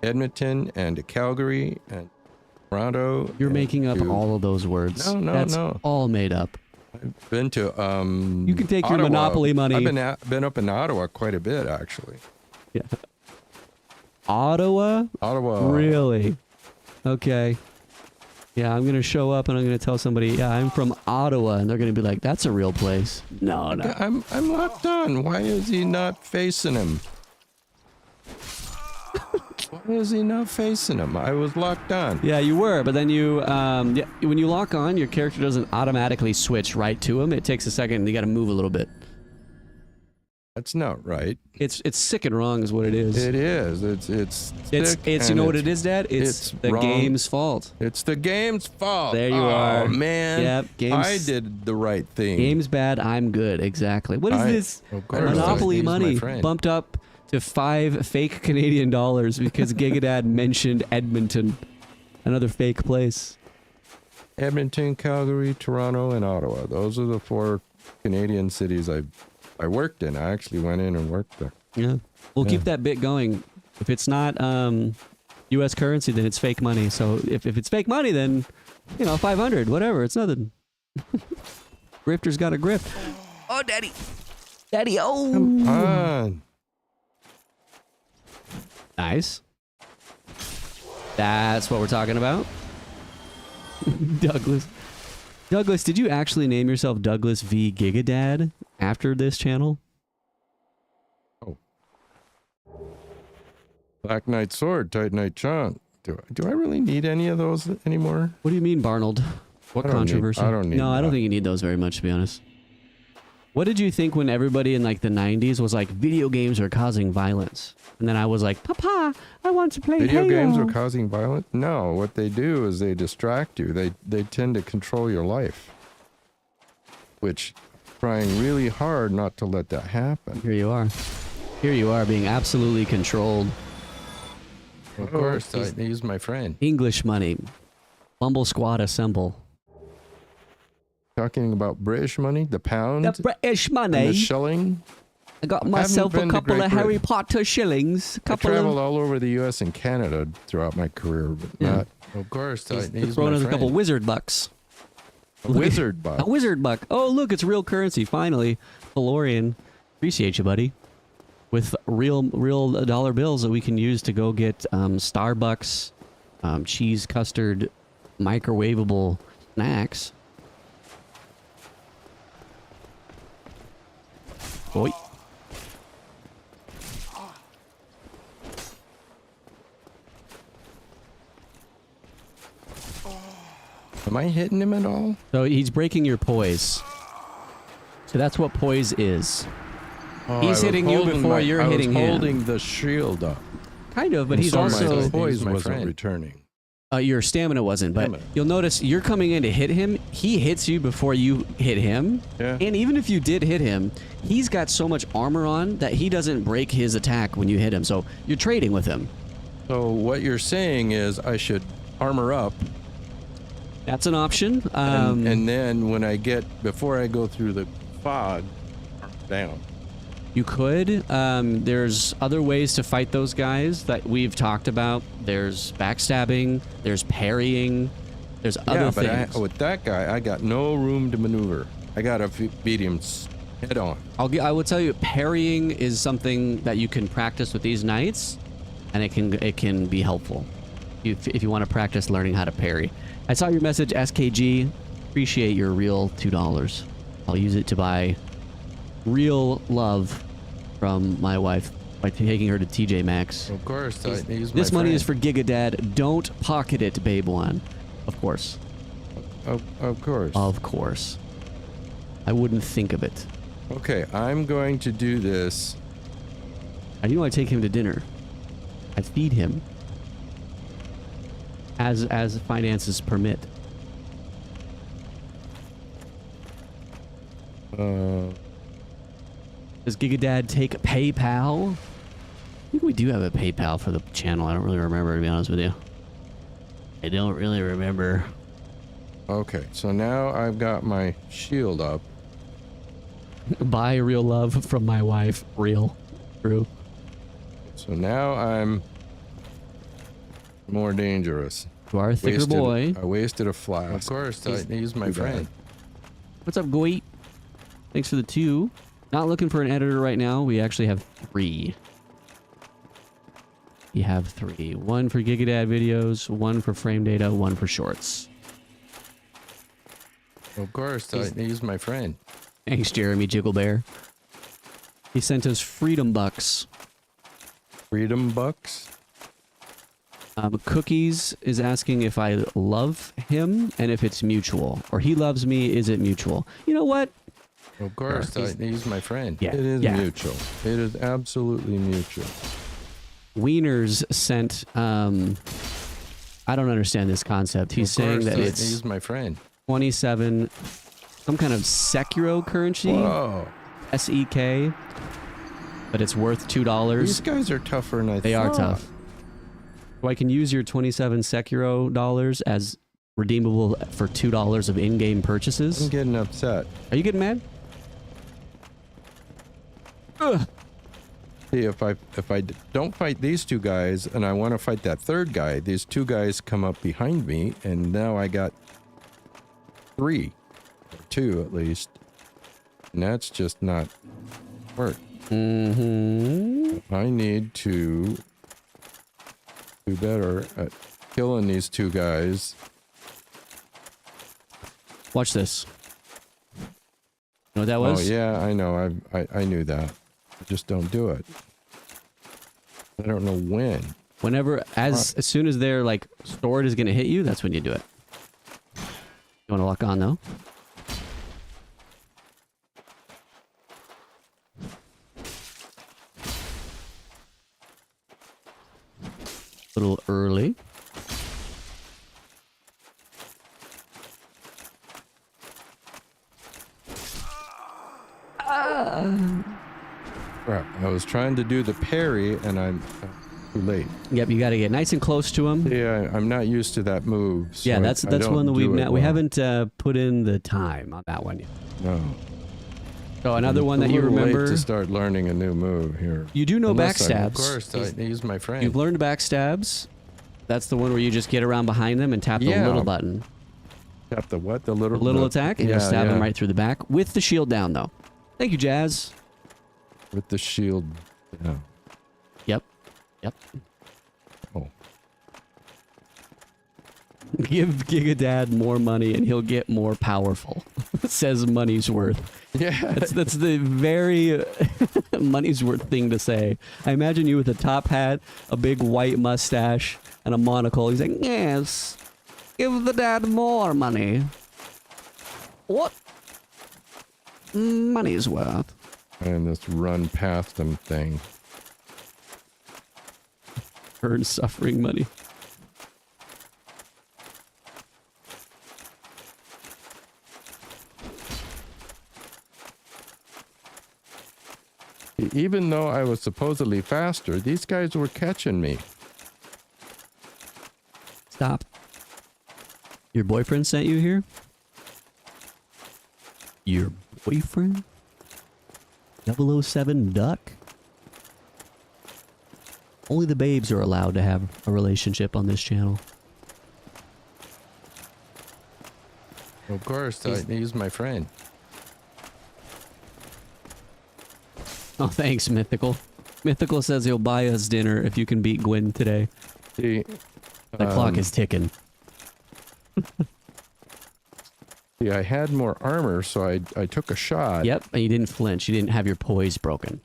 Edmonton and to Calgary and Toronto. You're making up all of those words. No, That's all made up. I've been to you can take Ottawa. your Monopoly money. I've been up in Ottawa quite a bit, actually. Yeah. Ottawa? Ottawa. Really? Okay. Yeah, I'm going to show up and I'm going to tell somebody, yeah, I'm from Ottawa, and they're going to be like, that's a real place. No. I'm locked on. Why is he not facing him? Why is he not facing him? I was locked on. Yeah, you were, but then you, when you lock on, your character doesn't automatically switch right to him. It takes a second, and you got to move a little bit. That's not right. It's sick and wrong is what it is. It is. It's you know what it is, Dad? It's the game's fault. It's the game's fault. There you are. Oh, man. Yep. I did the right thing. Game's bad, I'm good. Exactly. What is this? Monopoly money bumped up to 5 fake Canadian dollars because GigaDad mentioned Edmonton. Another fake place. Edmonton, Calgary, Toronto, and Ottawa. Those are the 4 Canadian cities I worked in. I actually went in and worked there. Yeah. We'll keep that bit going. If it's not U.S. currency, then it's fake money. So if it's fake money, then, 500, whatever. It's nothing. Grifter's got a grip. Oh, Daddy. Daddy, oh. Come on. Nice. That's what we're talking about. Douglas, did you actually name yourself Douglas V. GigaDad after this channel? Oh. Black Knight Sword, Titanite Chunk. Do I really need any of those anymore? What do you mean, Barnold? What controversy? I don't need No, I don't think you need those very much, to be honest. What did you think when everybody in like the 90s was like, video games are causing violence? And then I was like, Papa, I want to play Video Halo. games are causing violence? No, what they do is they distract you. They tend to control your life. Which, trying really hard not to let that happen. Here you are. Here you are being absolutely controlled. Of course, he's my friend. English money. Bumble Squad assemble. Talking about British money, the pound, the British money, and the shilling. I got myself a couple of Harry Potter shillings. I traveled all over the U.S. and Canada throughout my career, but not. Of course, he's thrown my in friend. a couple wizard bucks. A wizard buck. A wizard buck. Oh, look, it's real currency. Finally, DeLorean. Appreciate you, buddy. With real dollar bills that we can use to go get Starbucks, cheese custard, microwavable snacks. Boy. Am I hitting him at all? So he's breaking your poise. So that's what poise is. Oh, He's hitting you before you're hitting him. I was holding the shield up. Kind of, but he's also... My poise wasn't returning. Your stamina wasn't, but you'll notice you're coming in to hit him. He hits you before you hit him. Yeah. And even if you did hit him, he's got so much armor on that he doesn't break his attack when you hit him. So you're trading with him. So what you're saying is I should armor up. That's an option. And then when before I go through the fog, down. You could. There's other ways to fight those guys that we've talked about. There's backstabbing. There's parrying. There's other things. With that guy, I got no room to maneuver. I got to beat him head on. I will tell you, parrying is something that you can practice with these knights, and it can be helpful if you want to practice learning how to parry. I saw your message, SKG. Appreciate your real $2. I'll use it to buy real love from my wife by taking her to TJ Maxx. Of course. This money is for GigaDad. Don't pocket it, Babe One. Of course. Of course. Of course. I wouldn't think of it. Okay, I'm going to do this. I do want to take him to dinner. I feed him. As finances permit. Does GigaDad take PayPal? I think we do have a PayPal for the channel. I don't really remember, to be honest with you. I don't really remember. Okay, so now I've got my shield up. Buy real love from my wife. Real. True. So now I'm more dangerous. You are a thicker boy. I wasted a flask. Of course, he's my friend. What's up, Goit? Thanks for the 2. Not looking for an editor right now. We actually have 3. We have 3. 1 for GigaDad videos, 1 for frame data, 1 for shorts. Of course, he's my friend. Thanks, Jeremy Jigglebear. He sent us Freedom Bucks. Freedom Bucks? Cookies is asking if I love him and if it's mutual. Or he loves me, is it mutual? You know what? Of course, he's my friend. Yeah, it is mutual. It is absolutely mutual. Wieners sent, I don't understand this concept. He's saying that he's my friend. 27, some kind of Sekiro currency. Whoa. SEK. But it's worth $2. These guys are tougher than I thought. They are tough. So I can use your 27 Sekiro dollars as redeemable for $2 of in-game purchases. I'm getting upset. Are you getting mad? Ugh. See, if I don't fight these 2 guys and I want to fight that 3rd guy, these 2 guys come up behind me, and now I got 3, or 2 at least, and that's just not work. I need to do better at killing these 2 guys. Watch this. You know what that was? Oh yeah, I know. I knew that. I just don't do it. I don't know when. Whenever, as soon as their like sword is gonna hit you, that's when you do it. You want to lock on though? A little early. Crap, I was trying to do the parry and I'm too late. Yep, you got to get nice and close to him. Yeah, I'm not used to that move. So yeah, that's one that we haven't put in the time on that one yet. No. So another one that you remember late to start learning a new move here. You do know backstabs. Of course, he's my friend. You've learned backstabs. That's the one where you just get around behind them and tap the little button. Tap the what? The little, little attack, and you'll stab him right through the back with the shield down, though. Thank you, Jazz. With the shield down. Yep. Yep. Oh. Give GigaDad more money and he'll get more powerful. Says money's worth. Yeah. That's the very money's worth thing to say. I imagine you with a top hat, a big white mustache, and a monocle. He's like, yes, give the dad more money. What? Money's worth. And this run past them thing. Earn suffering money. Even though I was supposedly faster, these guys were catching me. Stop. Your boyfriend sent you here? Your boyfriend? 007 Duck? Only the babes are allowed to have a relationship on this channel. Of course, he's my friend. Oh, thanks, Mythical. Mythical says he'll buy us dinner if you can beat Gwen today. See, the clock is ticking. See, I had more armor, so I took a shot. Yep, and you didn't flinch. You didn't have your poise broken.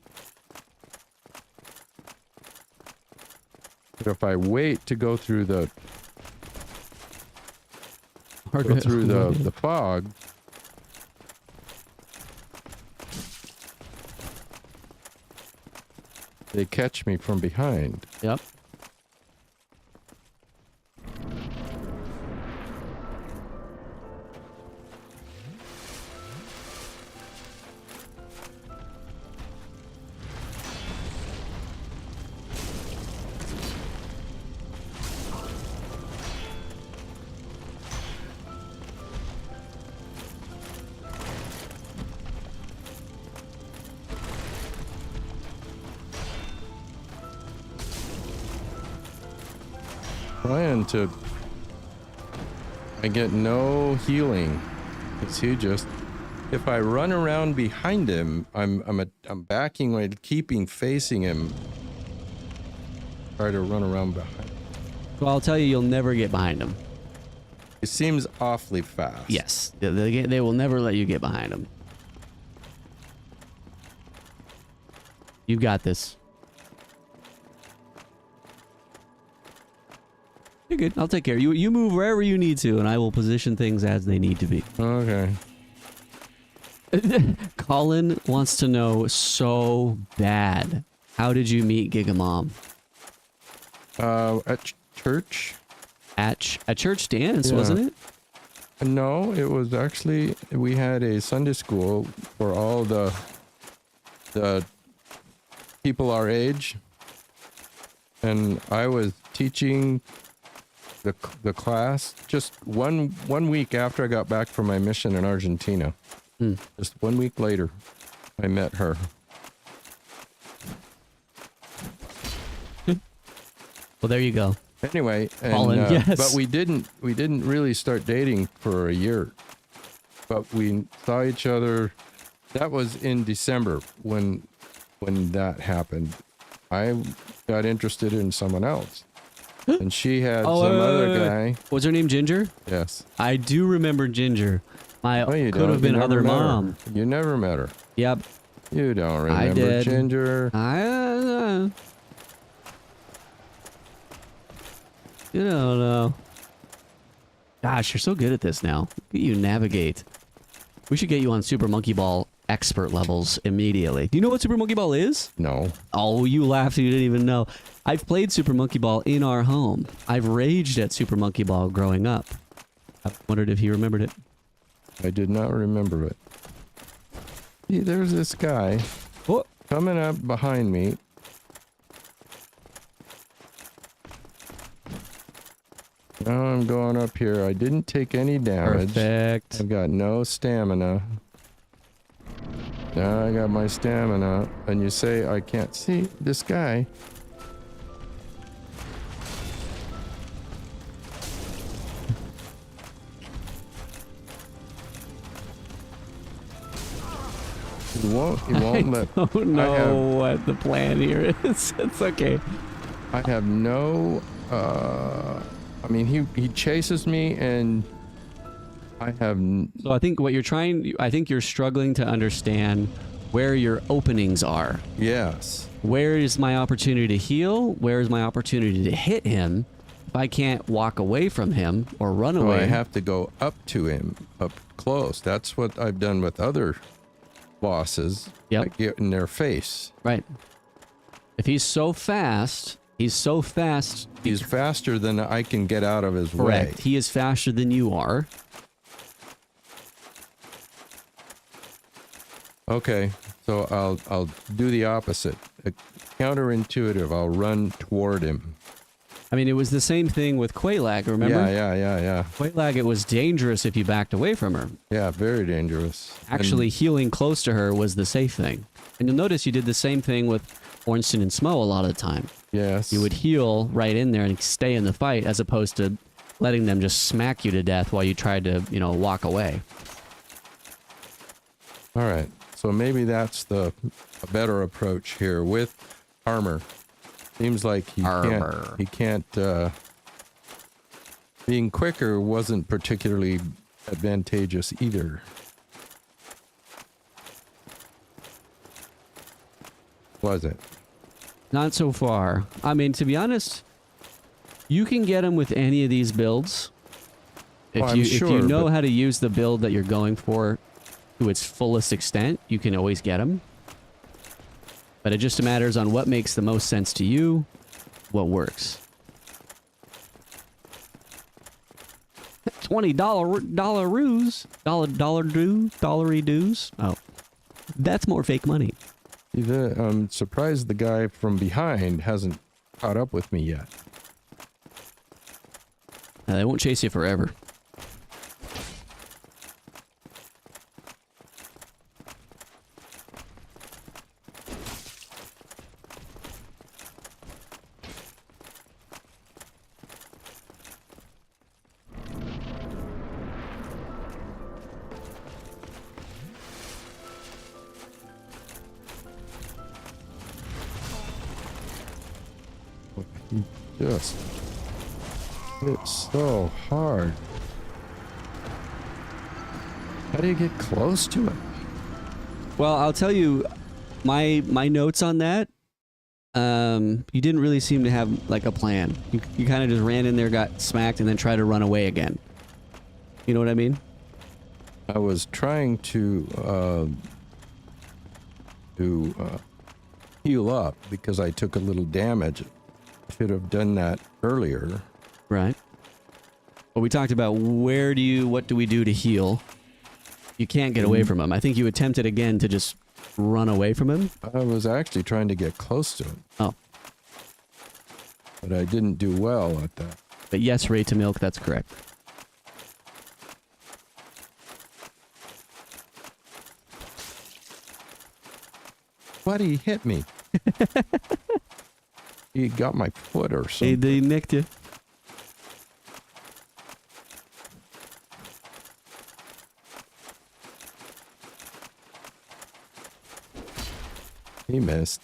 But if I wait to go through the the fog, they catch me from behind. Yep. Trying to. I get no healing. It's he just. If I run around behind him, I'm backing while keeping facing him. Try to run around behind. Well, I'll tell you, you'll never get behind him. It seems awfully fast. Yes, they will never let you get behind him. You got this. You're good. I'll take care of you. You move wherever you need to, and I will position things as they need to be. Okay. Colin wants to know so bad. How did you meet Gigamom? At church. At church dance, wasn't it? No, it was actually, we had a Sunday school for all the people our age, and I was teaching the class just one week after I got back from my mission in Argentina. Just 1 week later, I met her. Well, there you go. Anyway, and, Colin, yes. But we didn't really start dating for a year. But we saw each other. That was in December when that happened. I got interested in someone else, and she had some other guy. Was her name Ginger? Yes. I do remember Ginger. You could have been other mom. You never met her. Yep. You don't remember I did. Ginger. You don't know. Gosh, you're so good at this now. Look at you navigate. We should get you on Super Monkey Ball expert levels immediately. Do you know what Super Monkey Ball is? No. Oh, you laughed. You didn't even know. I've played Super Monkey Ball in our home. I've raged at Super Monkey Ball growing up. I wondered if he remembered it. I did not remember it. See, there's this guy coming up behind me. Now I'm going up here. I didn't take any damage. Perfect. I've got no stamina. Now I got my stamina. And you say I can't see this guy. He won't let. I don't know what the plan here is. It's okay. I have no. I mean, he chases me, and I have. So I think what you're trying. I think you're struggling to understand where your openings are. Yes. Where is my opportunity to heal? Where is my opportunity to hit him? If I can't walk away from him or run away, I have to go up to him, up close. That's what I've done with other bosses. Yep. I get in their face. Right. If he's so fast, he's faster than I can get out of his way. Correct. He is faster than you are. Okay, so I'll do the opposite. Counterintuitive. I'll run toward him. I mean, it was the same thing with Quaylag, remember? Yeah. Quaylag, it was dangerous if you backed away from her. Yeah, very dangerous. Actually, healing close to her was the safe thing. And you'll notice you did the same thing with Ornstein and Smo a lot of the time. Yes. You would heal right in there and stay in the fight as opposed to letting them just smack you to death while you tried to, walk away. All right. So maybe that's a better approach here with armor. Seems like he can't, being quicker wasn't particularly advantageous either. Was it? Not so far. I mean, to be honest, you can get him with any of these builds. If you know how to use the build that you're going for to its fullest extent, you can always get them. But it just matters on what makes the most sense to you, what works. $20 dues. Oh, that's more fake money. I'm surprised the guy from behind hasn't caught up with me yet. They won't chase you forever. It's so hard. How do you get close to it? Well, I'll tell you my notes on that. You didn't really seem to have like a plan. You kind of just ran in there, got smacked, and then tried to run away again. You know what I mean? I was trying to heal up because I took a little damage. Should have done that earlier. Right. Well, we talked about what do we do to heal? You can't get away from him. I think you attempted again to just run away from him. I was actually trying to get close to him. Oh. But I didn't do well at that. But yes, Ray to Milk, that's correct. But he hit me. He got my foot or something. He nicked you. He missed.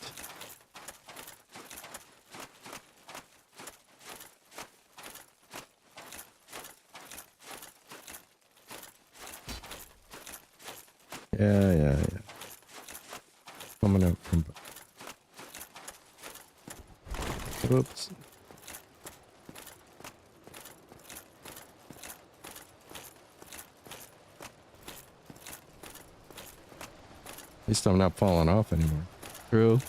Yeah. Coming up from... Oops. At least I'm not falling off anymore. True.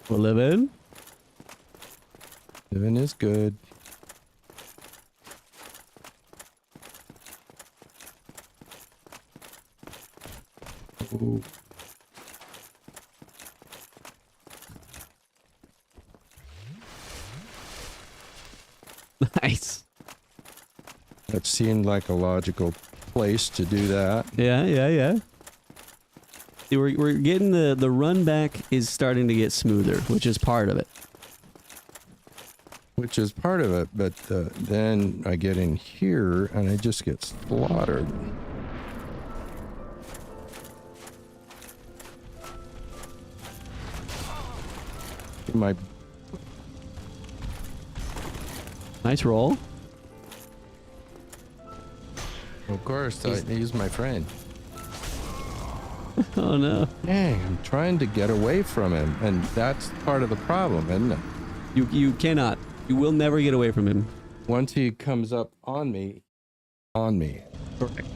We're living. Living is good. Ooh. Nice. That seemed like a logical place to do that. Yeah. We're getting the run back is starting to get smoother, which is part of it. which is part of it, but then I get in here and I just get slaughtered. My nice roll. Of course, he's my friend. Oh no. Dang, I'm trying to get away from him, and that's part of the problem, isn't it? You cannot. You will never get away from him. Once he comes up on me. Correct.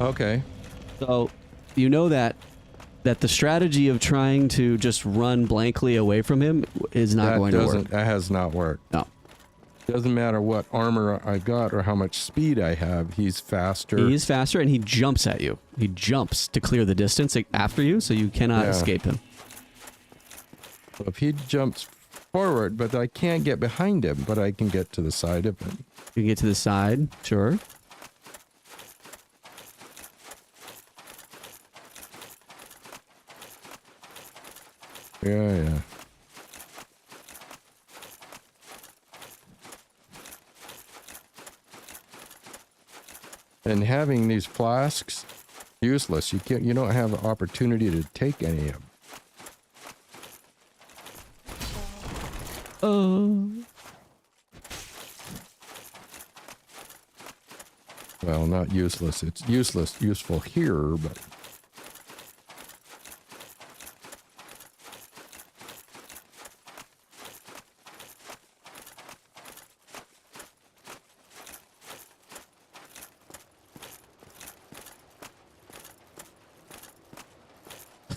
Okay. So, you know that the strategy of trying to just run blankly away from him is not going to work. That has not worked. No. Doesn't matter what armor I got or how much speed I have, he's faster. He is faster, and he jumps at you. He jumps to clear the distance after you, so you cannot escape him. So if he jumps forward, but I can't get behind him, but I can get to the side of him. You can get to the side, sure. Yeah. And having these flasks, useless. You don't have the opportunity to take any of them. Well, not useless. It's useful here, but...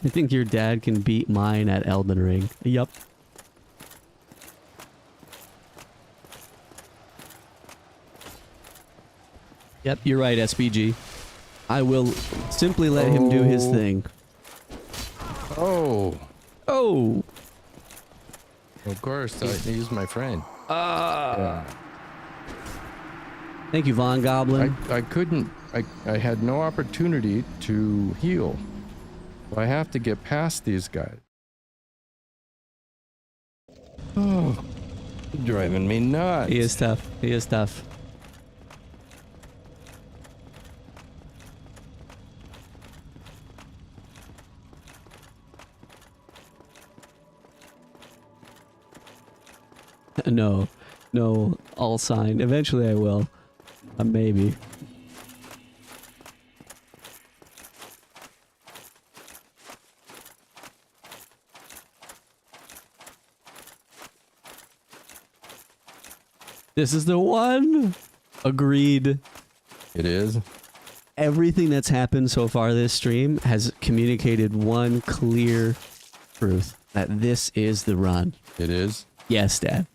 I think your dad can beat mine at Elden Ring. Yup. Yep, you're right, SPG. I will simply let him do his thing. Oh! Of course, he's my friend. Yeah. Thank you, Von Goblin. I had no opportunity to heal. I have to get past these guys. Oh, driving me nuts. He is tough. No, all signed. Eventually I will. Maybe. This is the one. Agreed. It is. Everything that's happened so far this stream has communicated one clear truth, that this is the run. It is? Yes, Dad.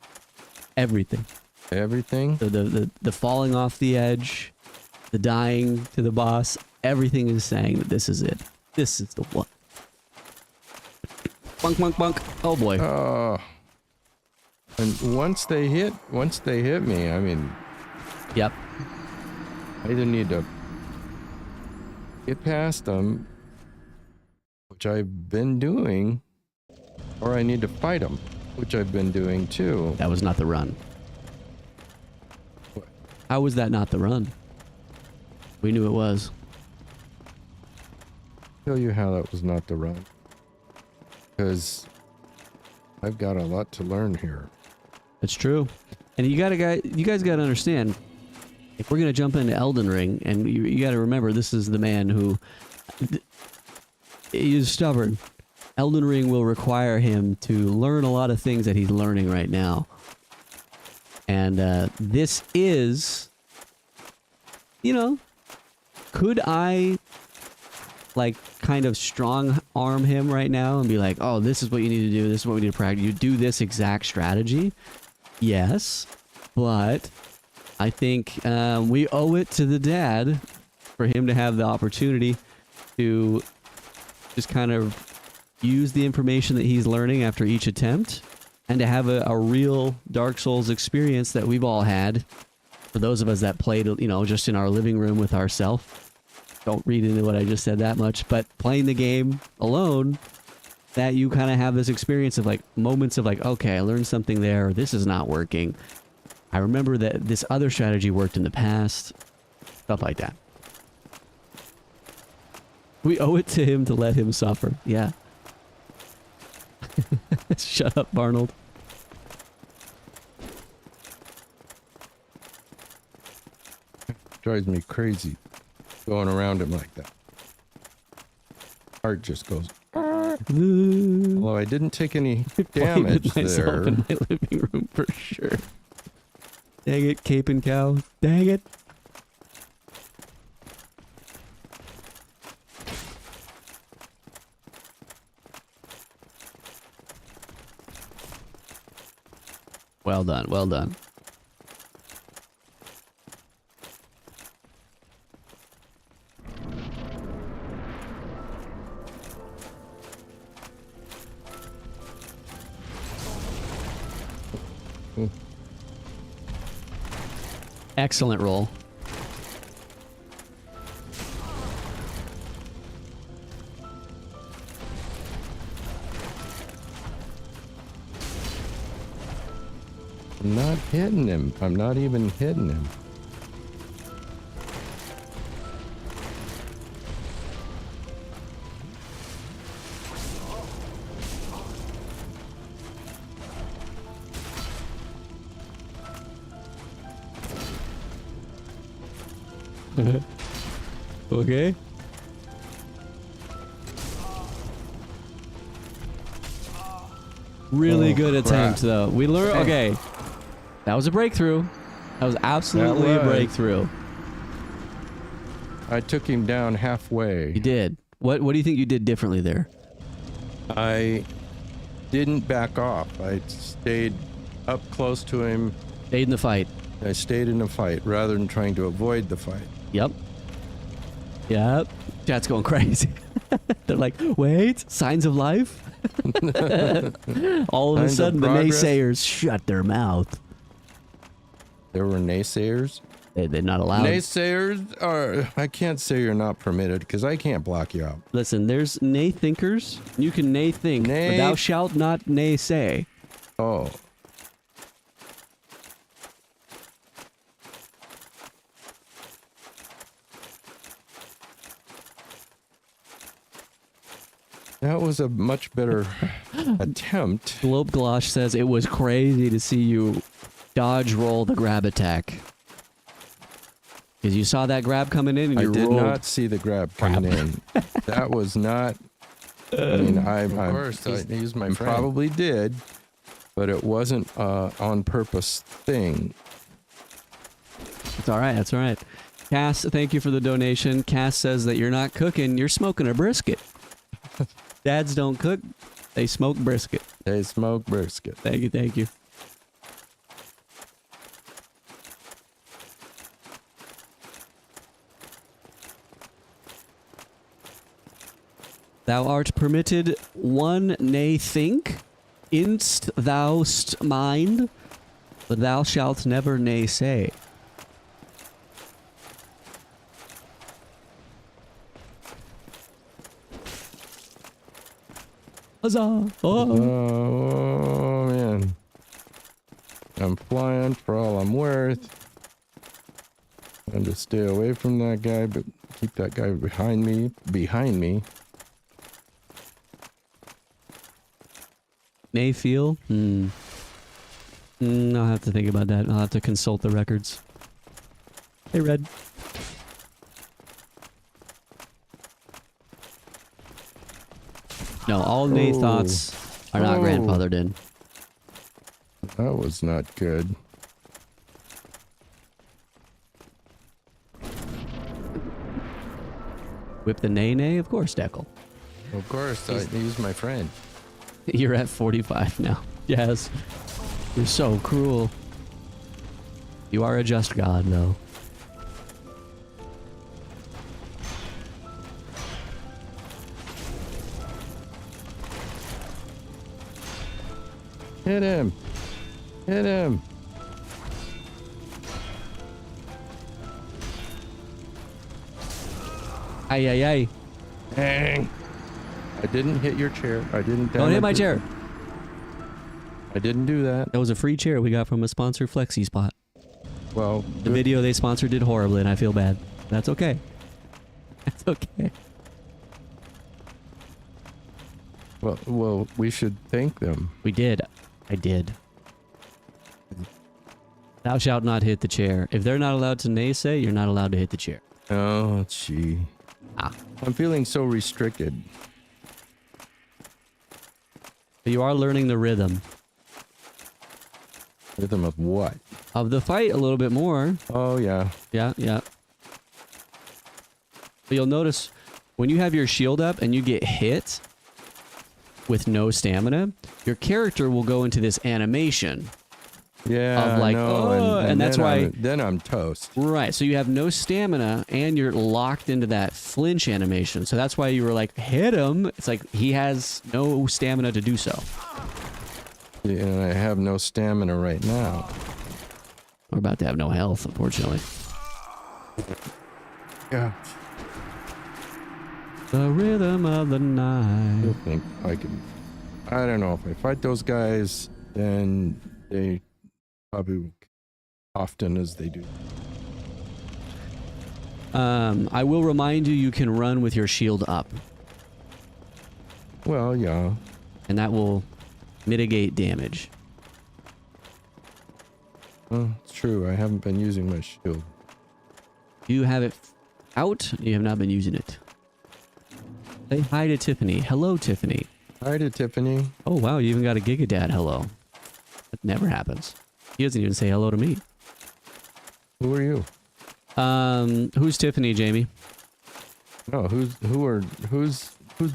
Everything. Everything? The falling off the edge, the dying to the boss, everything is saying that this is it. This is the one. Bunk, bunk, bunk. Oh boy. And once they hit me, I mean... Yep. I either need to get past them, which I've been doing, or I need to fight them, which I've been doing too. That was not the run. What? How was that not the run? We knew it was. Tell you how that was not the run. Because I've got a lot to learn here. It's true. And you guys gotta understand, if we're gonna jump into Elden Ring, and you gotta remember, this is the man who is stubborn. Elden Ring will require him to learn a lot of things that he's learning right now. And this is, you know, could I like kind of strong arm him right now and be like, oh, this is what you need to do, this is what we need to practice, you do this exact strategy? Yes, but I think we owe it to the dad for him to have the opportunity to just kind of use the information that he's learning after each attempt, and to have a real Dark Souls experience that we've all had. For those of us that played, you know, just in our living room with ourselves. Don't read into what I just said that much, but playing the game alone, that you kind of have this experience of like moments of like, okay, I learned something there, or this is not working. I remember that this other strategy worked in the past. Stuff like that. We owe it to him to let him suffer. Yeah. Shut up, Arnold. Drives me crazy going around him like that. Heart just goes. Although I didn't take any damage there. In my living room for sure. Dang it, Cape and Cow. Dang it. Well done, well done. Excellent roll. I'm not hitting him. I'm not even hitting him. Okay. Really good attempt, though. We learned. Okay, that was a breakthrough. That was absolutely a breakthrough. I took him down halfway. You did. What do you think you did differently there? I didn't back off. I stayed up close to him. Stayed in the fight. I stayed in the fight rather than trying to avoid the fight. Yep. Yep. Chat's going crazy. They're like, wait, signs of life? All of a sudden, the naysayers shut their mouth. There were naysayers? They're not allowed. Naysayers are... I can't say you're not permitted, because I can't block you out. Listen, there's nay thinkers. You can nay think, but thou shalt not nay say. Oh. That was a much better attempt. Globeglosh says it was crazy to see you dodge roll the grab attack. Because you saw that grab coming in and you did not see the grab coming in. That was not... I mean, of course, he's my friend. Probably did, but it wasn't on purpose thing. It's all right. That's all right. Cass, thank you for the donation. Cass says that you're not cooking, you're smoking a brisket. Dads don't cook, they smoke brisket. They smoke brisket. Thank you, thank you. Thou art permitted one nay think, inst thou'st mind, but thou shalt never nay say. Huzzah! Oh, man. I'm flying for all I'm worth. And to stay away from that guy, but keep that guy behind me. May feel? I'll have to think about that. I'll have to consult the records. Hey, Red. No, all nay thoughts are not grandfathered in. That was not good. Whip the nay? Of course, Deckle. Of course, he's my friend. You're at 45 now. Yes. You're so cruel. You are a just god, though. Hit him. Hit him. Ay, ay, ay. Dang. I didn't hit your chair. I didn't. Don't hit my chair. I didn't do that. That was a free chair we got from a sponsor Flexi Spot. Well, the video they sponsored did horribly, and I feel bad. That's okay. That's okay. Well, we should thank them. We did. I did. Thou shalt not hit the chair. If they're not allowed to naysay, you're not allowed to hit the chair. Oh, gee. I'm feeling so restricted. But you are learning the rhythm. Rhythm of what? Of the fight a little bit more. Oh, yeah. Yeah. But you'll notice when you have your shield up and you get hit with no stamina, your character will go into this animation. Yeah, of like, no, and that's why... Then I'm toast. Right, so you have no stamina and you're locked into that flinch animation. So that's why you were like, hit him. It's like he has no stamina to do so. Yeah, and I have no stamina right now. We're about to have no health, unfortunately. Yeah. The rhythm of the night. I think I can... I don't know. If I fight those guys, then they probably often as they do. I will remind you, you can run with your shield up. Well, yeah. And that will mitigate damage. Well, it's true. I haven't been using my shield. You have it out. You have not been using it. Say hi to Tiffany. Hello, Tiffany. Hi to Tiffany. Oh, wow. You even got a GigaDad hello. That never happens. He doesn't even say hello to me. Who are you? Who's Tiffany, Jamie? No, who's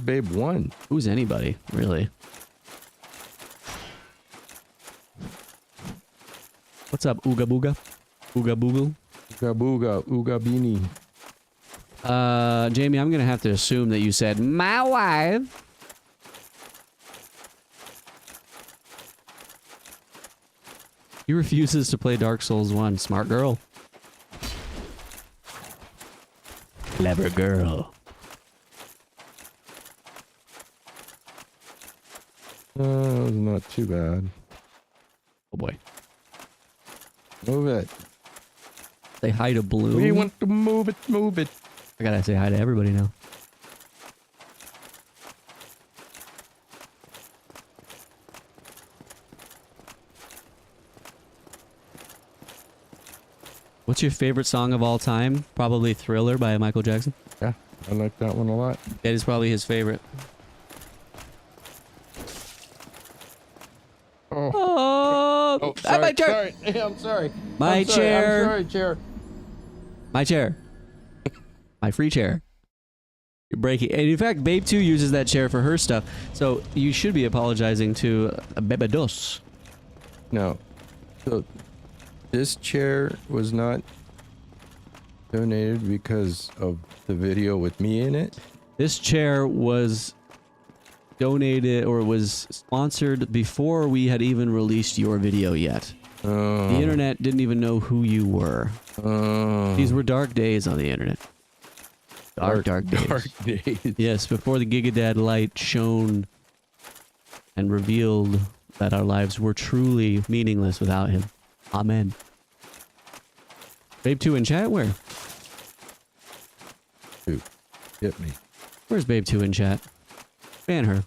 Babe 1? Who's anybody, really? What's up, Ooga Booga? Ooga Boogle? Ooga Booga, Ooga Beanie. Jamie, I'm gonna have to assume that you said, my wife. He refuses to play Dark Souls 1. Smart girl. Clever girl. Not too bad. Oh boy. Move it. Say hi to Blue. We want to move it, move it. I gotta say hi to everybody now. What's your favorite song of all time? Probably Thriller by Michael Jackson. Yeah, I like that one a lot. That is probably his favorite. Oh, sorry, my chair. Sorry. Hey, I'm sorry. My chair. I'm sorry, chair. My chair. My free chair. You're breaking. And in fact, Babe 2 uses that chair for her stuff. So you should be apologizing to Bebe Dos. No. So this chair was not donated because of the video with me in it? This chair was donated or was sponsored before we had even released your video yet. Oh. The internet didn't even know who you were. Oh. These were dark days on the internet. Dark days. Dark days. Yes, before the GigaDad light shone and revealed that our lives were truly meaningless without him. Amen. Babe 2 in chat? Where? Dude, get me. Where's Babe 2 in chat? Ban her.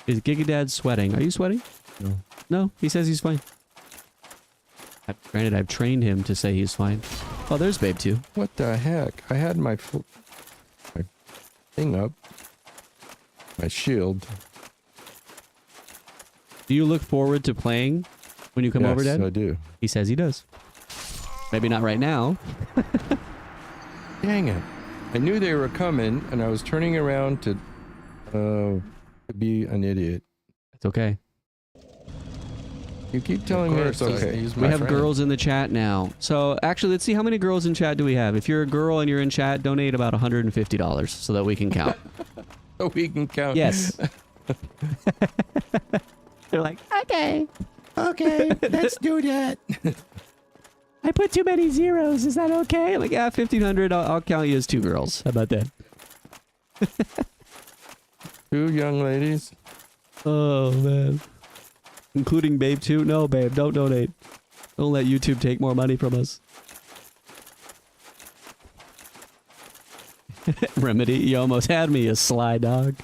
Is GigaDad sweating? Are you sweating? No. No, he says he's fine. Granted, I've trained him to say he's fine. Oh, there's Babe 2. What the heck? I had my thing up. My shield. Do you look forward to playing when you come over, Dad? Yes, I do. He says he does. Maybe not right now. Dang it. I knew they were coming, and I was turning around to be an idiot. It's okay. You keep telling me it's okay. We have girls in the chat now. So actually, let's see how many girls in chat do we have. If you're a girl and you're in chat, donate about $150 so that we can count. So we can count. Yes. They're like, okay. Okay, let's do that. I put too many zeros. Is that okay? I'm like, yeah, 1,500. I'll count you as 2 girls. How about that? 2 young ladies. Oh, man. Including Babe, too? No, Babe, don't donate. Don't let YouTube take more money from us. Remedy, you almost had me, you sly dog.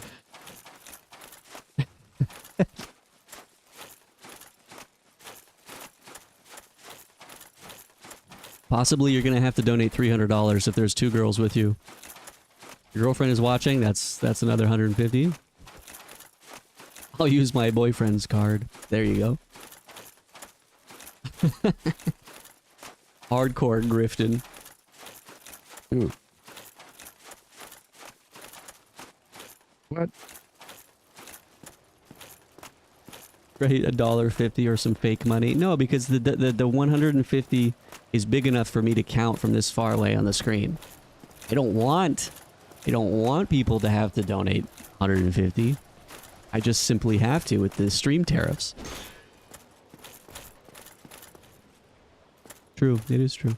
Possibly you're going to have to donate $300 if there's 2 girls with you. Your girlfriend is watching, that's another 150. I'll use my boyfriend's card. There you go. Hardcore grifting. Ooh. What? Right, $1.50 or some fake money. No, because the 150 is big enough for me to count from this far away on the screen. I don't want people to have to donate 150. I just simply have to with the stream tariffs. True, it is true.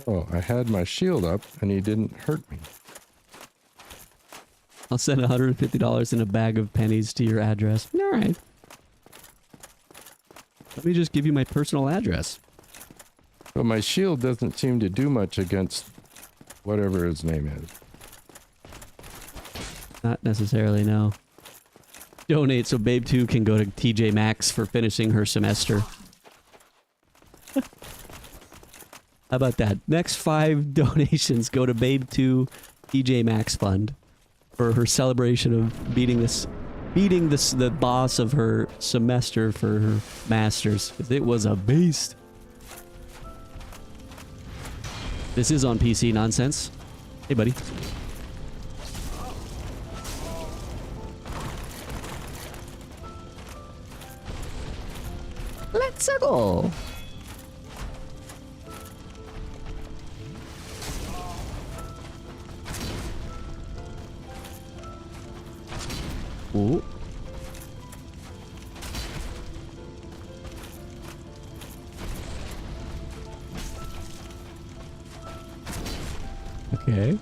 Oh, I had my shield up and he didn't hurt me. I'll send $150 in a bag of pennies to your address. All right. Let me just give you my personal address. But my shield doesn't seem to do much against whatever his name is. Not necessarily, no. Donate so Babe 2 can go to TJ Maxx for finishing her semester. How about that? Next 5 donations go to Babe 2 TJ Maxx Fund for her celebration of beating the boss of her semester for her masters. It was a beast. This is on PC nonsense. Hey, buddy. Let's go. Ooh. Okay.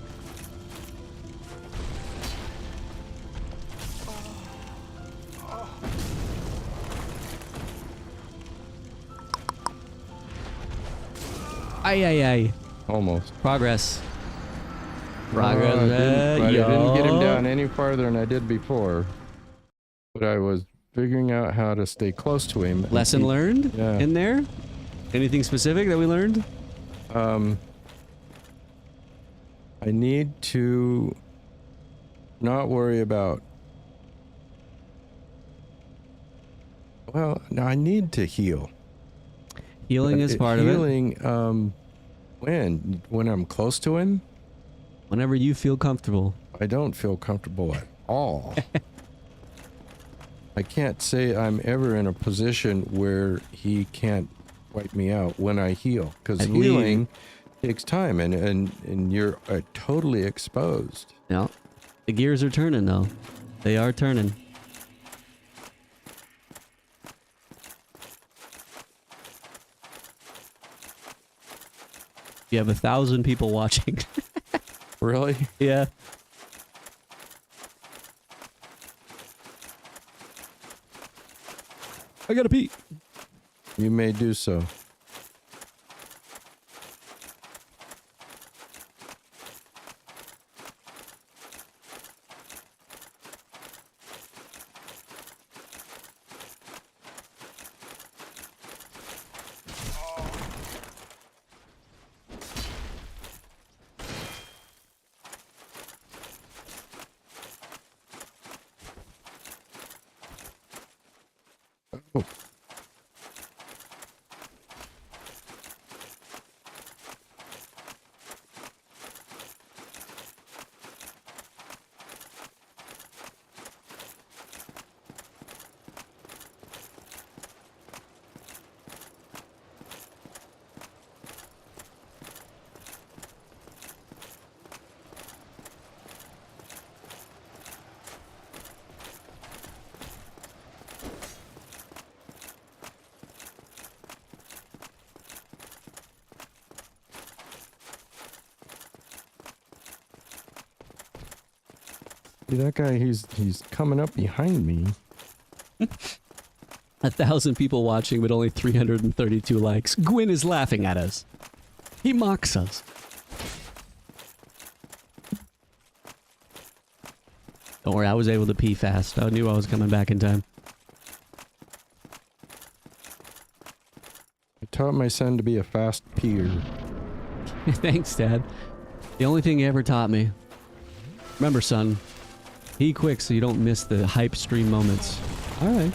Ay, ay, ay. Almost. Progress. Progress. I didn't get him down any farther than I did before. But I was figuring out how to stay close to him. Lesson learned in there? Anything specific that we learned? I need to not worry about... Well, no, I need to heal. Healing is part of it. Healing, when I'm close to him? Whenever you feel comfortable. I don't feel comfortable at all. I can't say I'm ever in a position where he can't wipe me out when I heal. Because healing takes time and you're totally exposed. Yeah. The gears are turning though. They are turning. You have 1,000 people watching. Really? Yeah. I gotta pee. You may do so. Oh. See, that guy, he's coming up behind me. 1,000 people watching, but only 332 likes. Gwyn is laughing at us. He mocks us. Don't worry, I was able to pee fast. I knew I was coming back in time. I taught my son to be a fast peer. Thanks, Dad. The only thing he ever taught me. Remember, son, pee quick so you don't miss the hype stream moments. All right.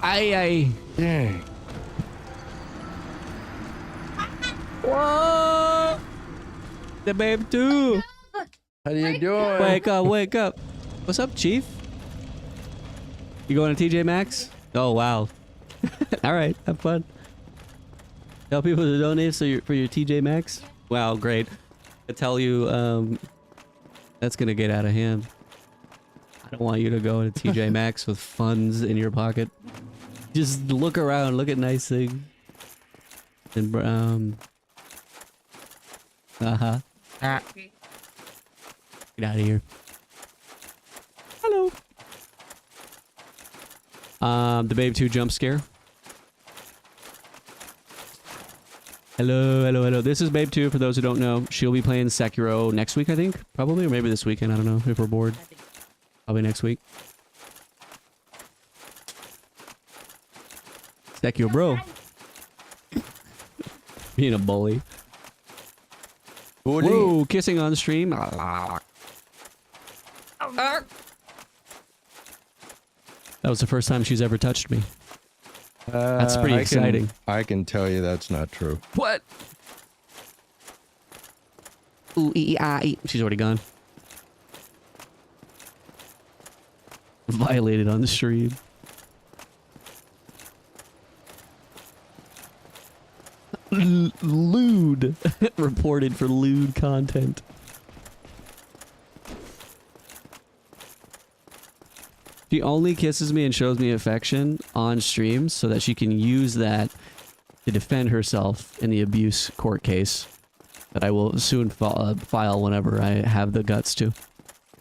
Aye. Dang. Whoa! The babe too. How you doing? Wake up, wake up. What's up, Chief? You going to TJ Maxx? Oh, wow. All right, have fun. Tell people to donate for your TJ Maxx. Wow, great. I tell you, that's gonna get out of hand. I don't want you to go to TJ Maxx with funds in your pocket. Just look around, look at nice things. And get out of here. Hello. The Babe 2 jump scare. Hello. This is Babe 2 for those who don't know. She'll be playing Sekiro next week, I think. Probably, or maybe this weekend. I don't know if we're bored. Probably next week. Sekiro, bro. Being a bully. Whoa, kissing on stream. That was the first time she's ever touched me. That's pretty exciting. I can tell you that's not true. What? Ooh, she's already gone. Violated on the stream. Lewd. Reported for lewd content. She only kisses me and shows me affection on stream so that she can use that to defend herself in the abuse court case that I will soon file whenever I have the guts to.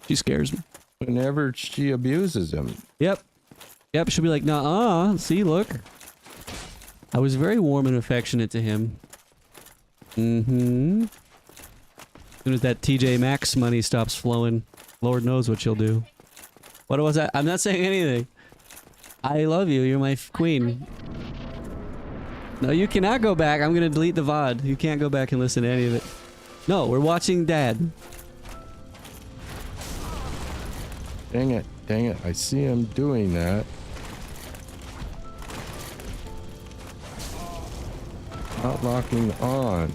She scares me. Whenever she abuses him. Yep. She'll be like, nah, see, look. I was very warm and affectionate to him. Mm-hmm. As soon as that TJ Maxx money stops flowing, Lord knows what she'll do. What was that? I'm not saying anything. I love you. You're my queen. No, you cannot go back. I'm going to delete the VOD. You can't go back and listen to any of it. No, we're watching Dad. Dang it. I see him doing that. Not locking on.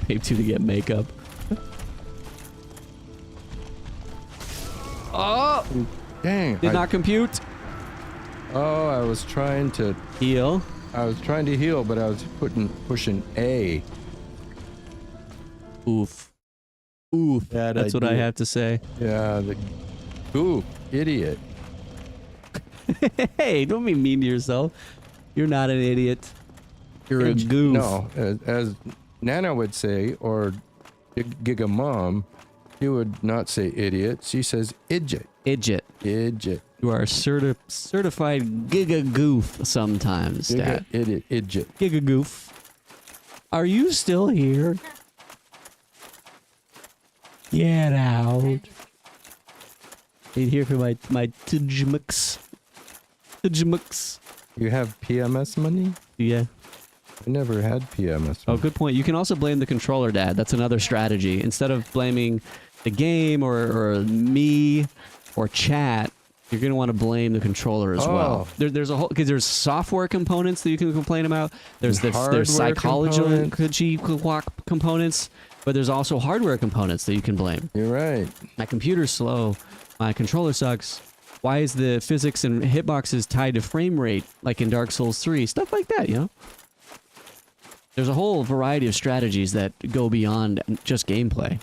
Paid to get makeup. Oh! Dang. Did not compute. Oh, I was trying to heal. I was trying to heal, but I was pushing A. Oof. That's what I have to say. Yeah, idiot. Hey, don't be mean to yourself. You're not an idiot. You're a goof. No, as Nana would say, or Giga Mom, she would not say idiot. She says idjit. Idjit. You are a certified Giga Goof sometimes, Dad. Idiot. Idjit. Giga Goof. Are you still here? Get out. Need here for my tujmux. You have PMS money? Yeah. I never had PMS money. Oh, good point. You can also blame the controller, Dad. That's another strategy. Instead of blaming the game or me or chat, you're going to want to blame the controller as well. There's a whole, because there's software components that you can complain about. There's psychological components, but there's also hardware components that you can blame. You're right. My computer's slow. My controller sucks. Why is the physics and hitboxes tied to frame rate, like in Dark Souls 3? Stuff like that, you know? There's a whole variety of strategies that go beyond just gameplay.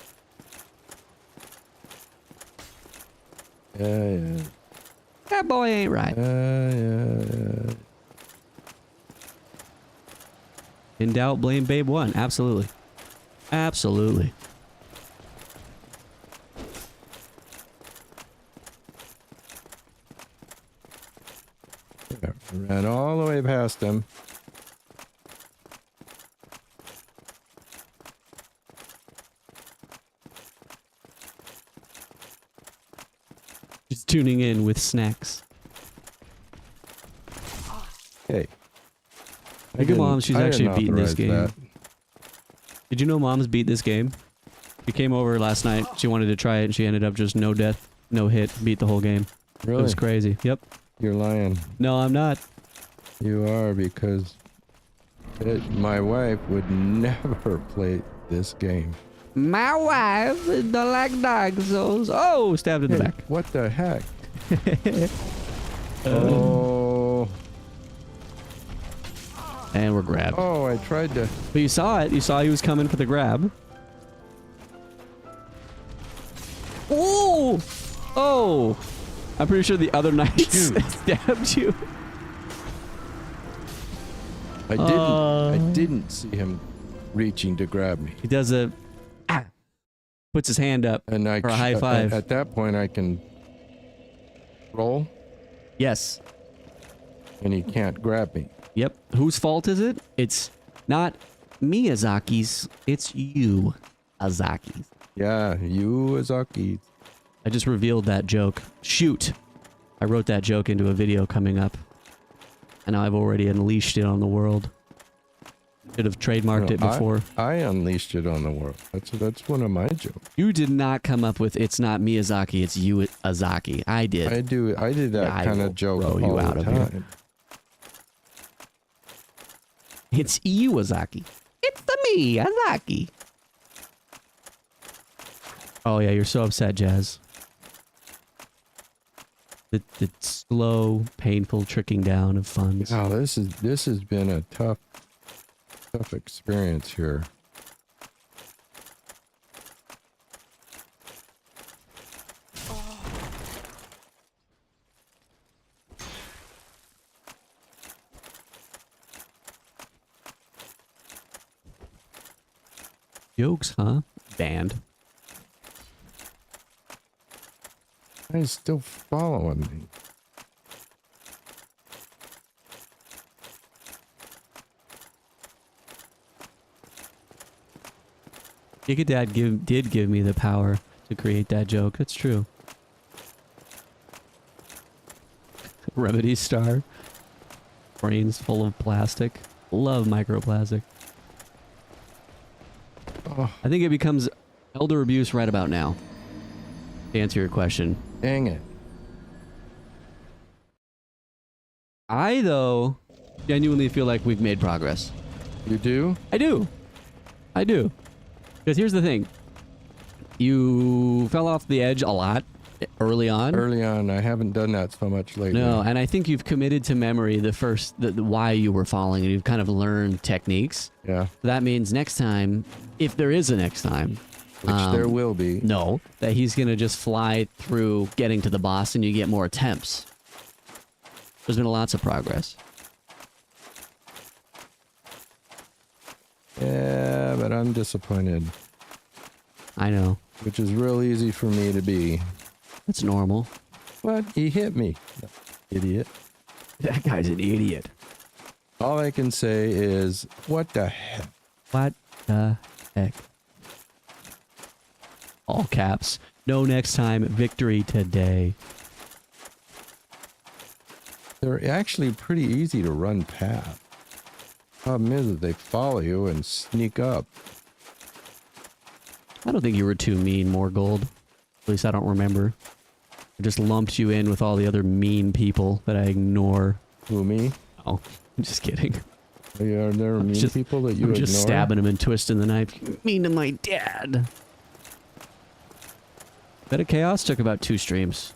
Yeah. That boy ain't right. Yeah. In doubt, blame Babe 1. Absolutely. Absolutely. Yeah, ran all the way past him. Just tuning in with snacks. Hey. Look at Mom, she's actually beating this game. That. Did you know Mom's beat this game? She came over last night. She wanted to try it, and she ended up just no death, no hit, beat the whole game. Really? It was crazy. Yep. You're lying. No, I'm not. You are, because my wife would never play this game. My wife don't like Dark Souls. Oh, stabbed in the back. What the heck? Oh. And we're grabbed. Oh, I tried to... But you saw it. You saw he was coming for the grab. Oh! Oh! I'm pretty sure the other knight stabbed you. I didn't see him reaching to grab me. He does a... puts his hand up And for a high five. At that point, I can roll. Yes. And he can't grab me. Yep. Whose fault is it? It's not Miyazaki's. It's you, Azaki's. Yeah, you Azaki. I just revealed that joke. Shoot. I wrote that joke into a video coming up. And I've already unleashed it on the world. Should have trademarked it before. I unleashed it on the world. That's one of my jokes. You did not come up with "it's not Miyazaki, it's you, Azaki." I did. I did that kind of joke all you out the of time. here. It's you, Azaki. It's the Miyazaki. Oh yeah, you're so upset, Jazz. The slow, painful tricking down of funds. Oh, this has been a tough experience here. Jokes, huh? Banned. He's still following me. GigaDad did give me the power to create that joke. That's true. Remedy star. Brains full of plastic. Love microplastic. Oh, I think it becomes elder abuse right about now. To answer your question. dang it. I, though, genuinely feel like we've made progress. You do? I do. I do. Because here's the thing. You fell off the edge a lot early on. Early on, I haven't done that so much lately. No, and I think you've committed to memory the why you were falling, and you've kind of learned techniques. Yeah. That means next time, if there is a next time, Which there will be. no, that he's going to just fly through getting to the boss and you get more attempts. There's been lots of progress. Yeah, but I'm disappointed. I know. Which is real easy for me to be. That's normal. What? He hit me. Idiot. That guy's an idiot. All I can say is, what the heck? What the heck? All caps. No next time. Victory today. They're actually pretty easy to run past. Problem is that they follow you and sneak up. I don't think you were too mean, more gold. At least I don't remember. I just lumped you in with all the other mean people that I ignore. Who, me? Oh, I'm just kidding. Are there mean people that you I'm ignore? just stabbing him and twisting the knife. You're mean to my dad. Beta Chaos took about 2 streams.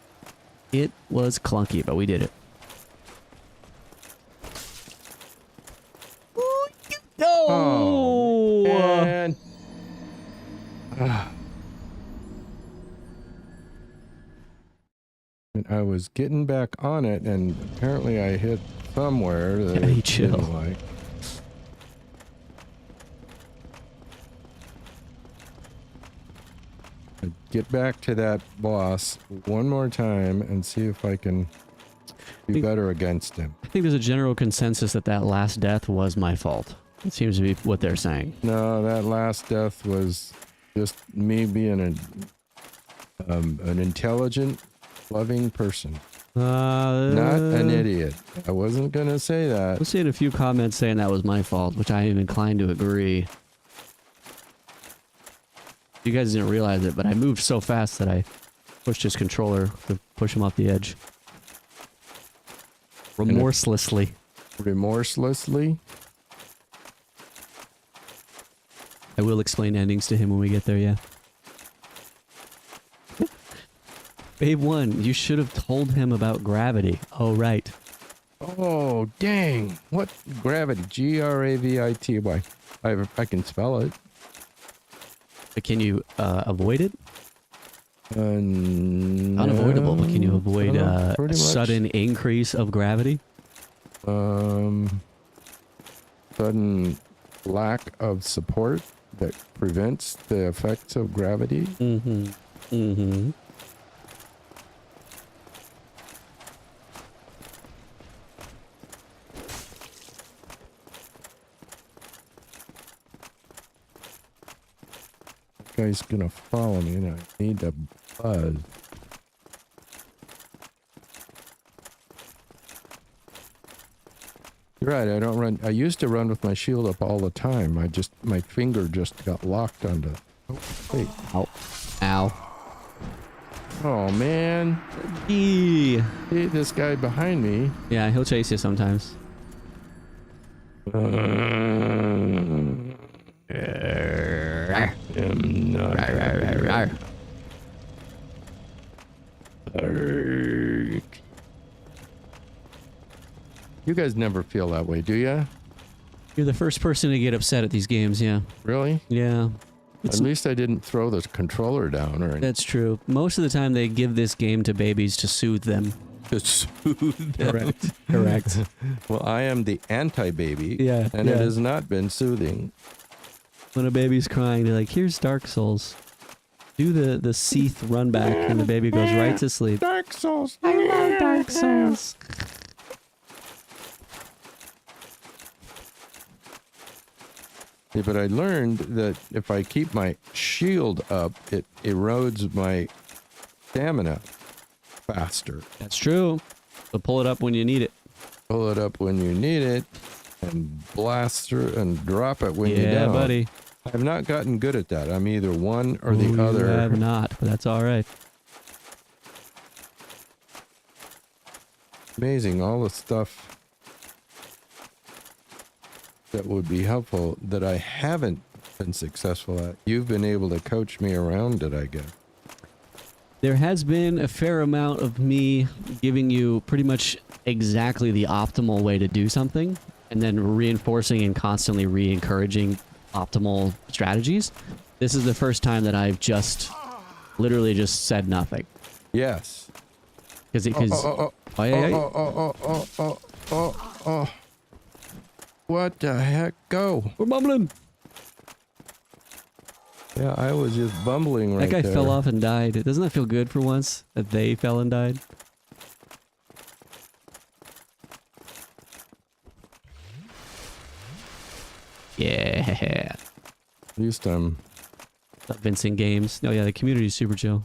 It was clunky, but we did it. Oh, man. And I was getting back on it, and apparently I hit somewhere that Hey, I chill. didn't like. I'd get back to that boss one more time and see if I can do better against him. I think there's a general consensus that that last death was my fault. It seems to be what they're saying. No, that last death was just me being an intelligent, loving person. Not an idiot. I wasn't going to say that. I've seen a few comments saying that was my fault, which I am inclined to agree. You guys didn't realize it, but I moved so fast that I pushed his controller to push him off the edge. Remorselessly. Remorselessly? I will explain endings to him when we get there, yeah. Babe 1, you should have told him about gravity. Oh, right. Oh, dang. What? Gravity. Gravity. I can spell it. But can you avoid it? No, Unavoidable, but can you avoid a pretty much. sudden increase of gravity? Sudden lack of support that prevents the effects of gravity. Mm-hmm. Mm-hmm. Guy's gonna follow me and I need to buzz. You're right, I don't run. I used to run with my shield up all the time. My finger just got locked onto. Oh, wait. Ow. Ow. Oh, man. Eee. Hey, this guy behind me. Yeah, he'll chase you sometimes. You guys never feel that way, do ya? You're the first person to get upset at these games, yeah. Really? Yeah. At least I didn't throw the controller down or anything. That's true. Most of the time they give this game to babies to soothe them. To soothe them. Correct. Correct. Well, I am the anti-baby. Yeah. And it has not been soothing. When a baby's crying, they're like, here's Dark Souls. Do the Seath run back, and the baby goes right to sleep. Dark Souls. I love Dark Souls. Yeah, but I learned that if I keep my shield up, it erodes my stamina faster. That's true. So pull it up when you need it. Pull it up when you need it, and blast through and drop it when you don't. Yeah, buddy. I've not gotten good at that. I'm either one or the You other. have not, but that's all right. Amazing, all the stuff that would be helpful that I haven't been successful at. You've been able to coach me around it, I guess. There has been a fair amount of me giving you pretty much exactly the optimal way to do something, and then reinforcing and constantly re-encouraging optimal strategies. This is the first time that I've just literally just said nothing. Yes. Because What the heck? Go. We're bumbling. Yeah, I was just bumbling right That guy there. fell off and died. Doesn't that feel good for once that they fell and died? Yeah. At least I'm... What's up, Vincent Games? Oh yeah, the community's super chill.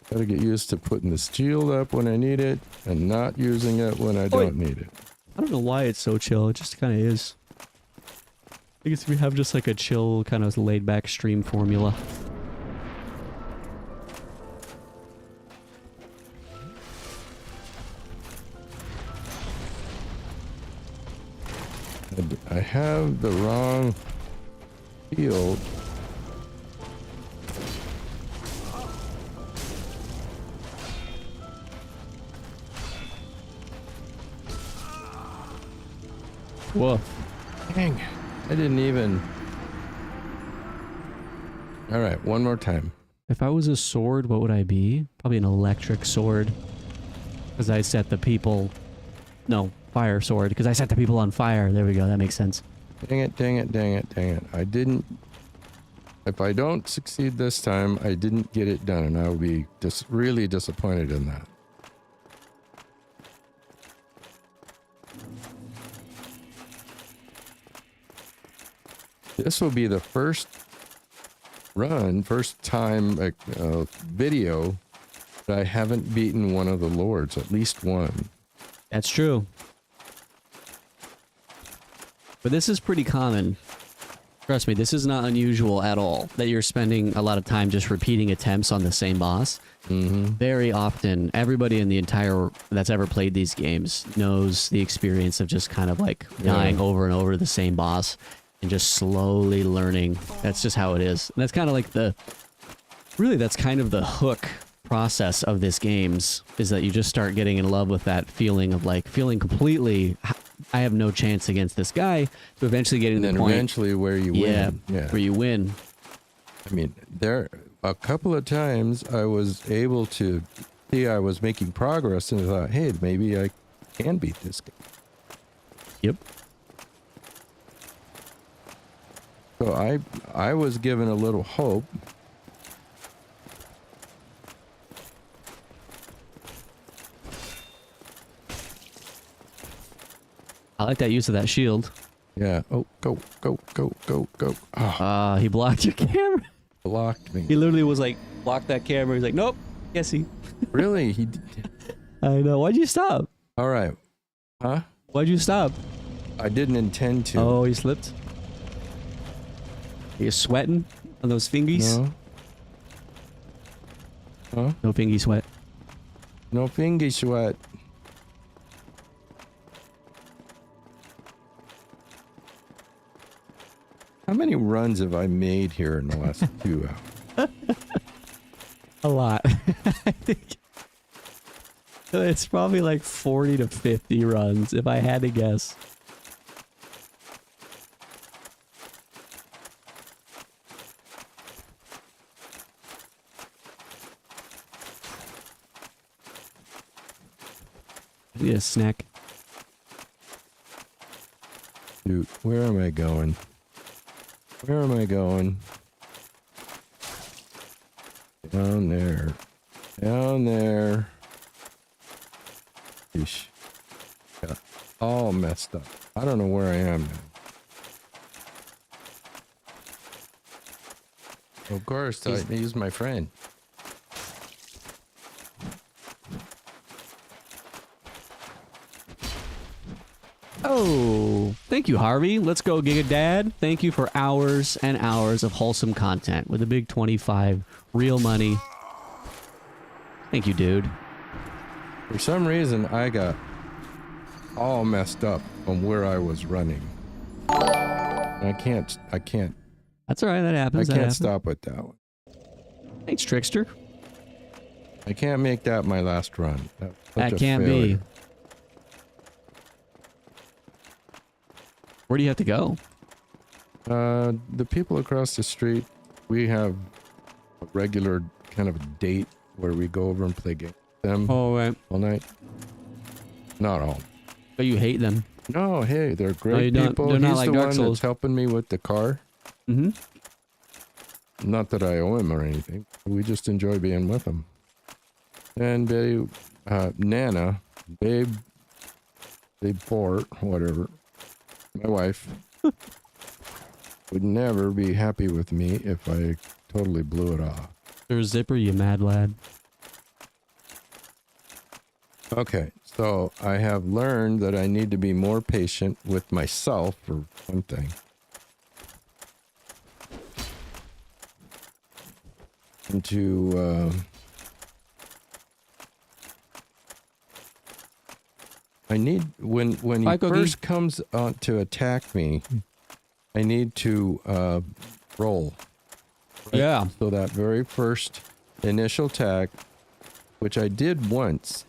Gotta get used to putting the shield up when I need it and not using it when I don't need it. I don't know why it's so chill. It just kind of is. I guess we have just like a chill, kind of laid back stream formula. I have the wrong shield. Whoa. Dang. I didn't even... All right, one more time. If I was a sword, what would I be? Probably an electric sword. Because I set the people... No, fire sword. Because I set the people on fire. There we go. That makes sense. Dang it, dang it, dang it, dang it. I didn't... If I don't succeed this time, I didn't get it done. And I will be really disappointed in that. This will be the first time video that I haven't beaten one of the lords, at least one. That's true. But this is pretty common. Trust me, this is not unusual at all, that you're spending a lot of time just repeating attempts on the same boss. Very often, everybody in the entire that's ever played these games knows the experience of just kind of like dying over and over the same boss. And just slowly learning. That's just how it is. And that's kind of like really that's kind of the hook process of this games, is that you just start getting in love with that feeling of like feeling completely, I have no chance against this guy, to eventually getting to the point. Eventually where you win. Yeah, where you win. I mean, there a couple of times I was able to see I was making progress and I thought, hey, maybe I can beat this guy. Yep. So I was given a little hope. I like that use of that shield. Yeah. Oh, go, go, go, go, go. Oh, he blocked your camera. blocked me. He literally was like, blocked that camera. He's like, nope. Yes, he. Really? He. I know. Why'd you stop? All right. Huh? Why'd you stop? I didn't intend to. Oh, he slipped. Are you sweating on those fingies? No. Huh? No fingy sweat. No fingy sweat. How many runs have I made here in the last 2 hours? A lot. I think it's probably like 40 to 50 runs, if I had to guess. I need a snack. Dude, where am I going? Where am I going? Down there. Down there. Yeesh. Got all messed up. I don't know where I am now. Of course, I used my friend. Oh, thank you, Harvey. Let's go, GigaDad. Thank you for hours and hours of wholesome content with a big 25 real money. Thank you, dude. For some reason, I got all messed up on where I was running. I can't. That's all right. That happens. I can't stop with that one. Thanks, Trickster. I can't make that my last run. That can't be. Where do you have to go? The people across the street, we have a regular kind of a date where we go over and play games with them all night. Not all. But you hate them. No, hey, they're great people. They're He's not like the Dark one Souls. that's helping me with the car. Mm-hmm. Not that I owe him or anything. We just enjoy being with him. And they, Nana, Babe, Port, whatever, my wife, would never be happy with me if I totally blew it off. There's Zipper, you mad lad. Okay, so I have learned that I need to be more patient with myself, for one thing. And to, I need, when he first comes on to attack me, I need to roll. Right? Yeah. So that very first initial attack, which I did once,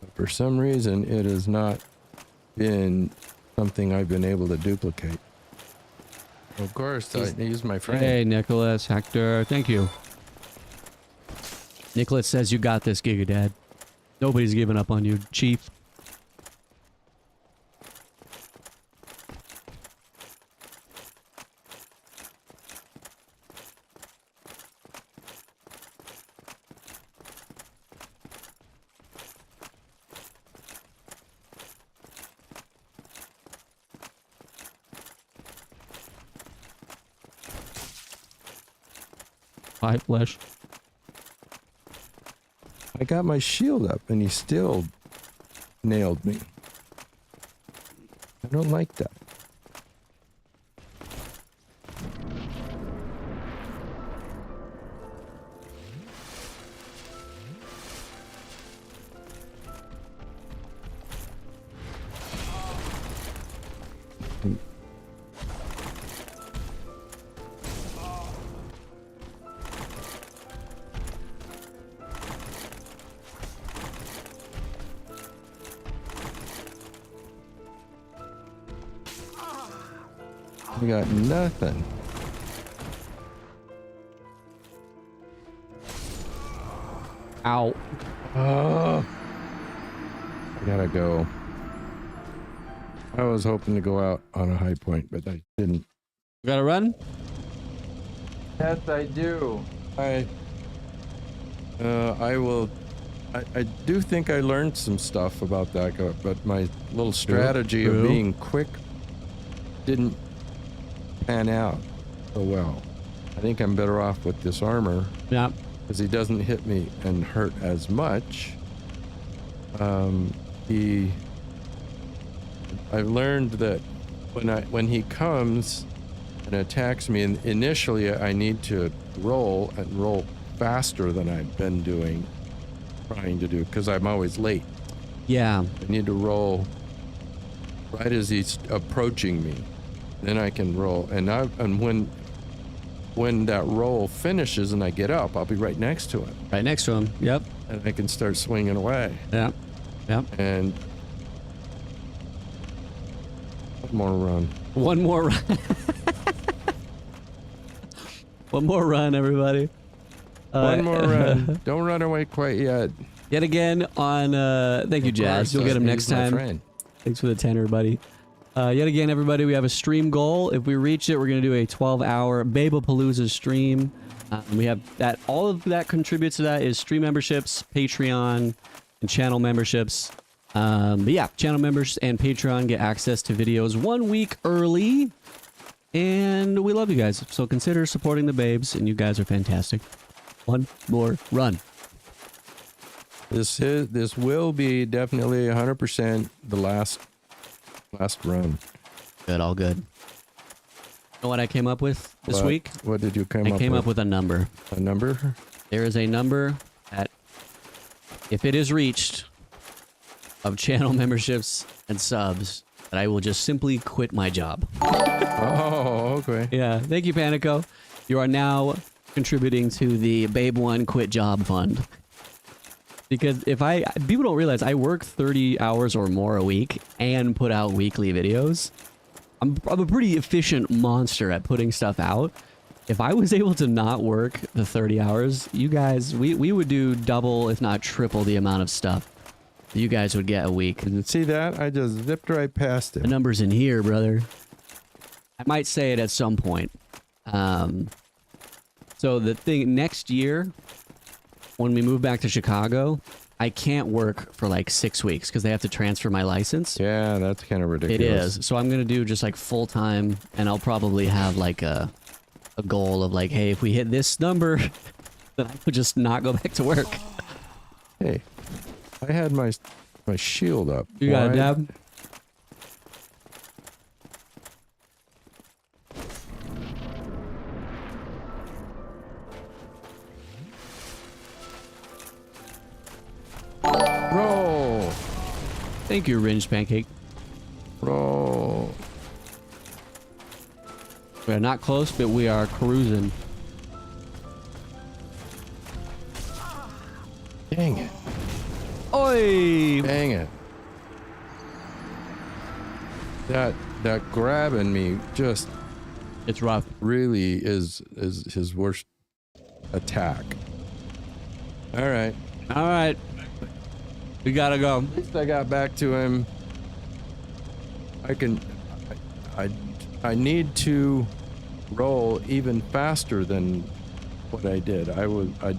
but for some reason it has not been something I've been able to duplicate. Of course, I use my friend. Hey, Nicholas, Hector, thank you. Nicholas says you got this, GigaDad. Nobody's giving up on you, Chief. Hi, Flesh. I got my shield up and he still nailed me. I don't like that. We got nothing. Ow. Oh, I gotta go. I was hoping to go out on a high point, but I didn't. You gotta run? Yes, I do. I will. I do think I learned some stuff about that, but my little strategy of being quick didn't pan out so well. I think I'm better off with this armor. Yeah. Because he doesn't hit me and hurt as much. I've learned that when he comes and attacks me, and initially I need to roll faster than I've been trying to do, because I'm always late. Yeah. I need to roll right as he's approaching me. Then I can roll, and when that roll finishes and I get up, I'll be right next to him. Right next to him. Yep. And I can start swinging away. Yeah. Yep. And one more run. One more run. One more run, everybody. One more run. Don't run away quite yet. Yet again on, thank you, Jazz. You'll get him next time. Thanks for the 10er, buddy. Yet again, everybody, we have a stream goal. If we reach it, we're going to do a 12-hour Babapalooza stream. We have that. All of that contributes to that is stream memberships, Patreon, and channel memberships. But yeah, channel members and Patreon get access to videos 1 week early. And we love you guys. So consider supporting the babes, and you guys are fantastic. One more run. This will be definitely 100% the last run. Good, all good. You know what I came up with this week? What did you come up with? I came up with a number. A number? There is a number that, if it is reached, of channel memberships and subs, that I will just simply quit my job. Oh, okay. Yeah, thank you, Panico. You are now contributing to the Babe One Quit Job Fund. Because people don't realize I work 30 hours or more a week and put out weekly videos. I'm a pretty efficient monster at putting stuff out. If I was able to not work the 30 hours, you guys, we would do double, if not triple the amount of stuff you guys would get a week. See that? I just zipped right past it. The number's in here, brother. I might say it at some point. So the thing, next year, when we move back to Chicago, I can't work for like 6 weeks because they have to transfer my license. Yeah, that's kind of ridiculous. It is. So I'm going to do just like full time, and I'll probably have like a goal of like, hey, if we hit this number, then I would just not go back to work. Hey, I had my shield up. You got a dab? Roll. Thank you, Ringe Pancake. Roll. We are not close, but we are cruising. Dang it. Oi! Dang it. That grabbing me just It's rough. really is his worst attack. All right. All right. We gotta go. At least I got back to him. I need to roll even faster than what I did. I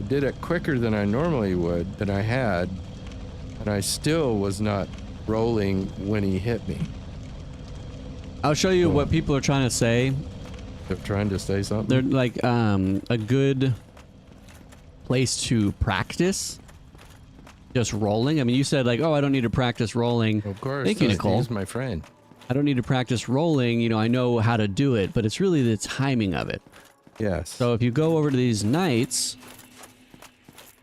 did it quicker than I normally would, than I had, and I still was not rolling when he hit me. I'll show you what people are trying to say. They're trying to say something? They're like a good place to practice just rolling. I mean, you said like, oh, I don't need to practice rolling. Of course. Thank you, Nicole. He's my friend. I don't need to practice rolling. You know, I know how to do it, but it's really the timing of it. Yes. So if you go over to these knights,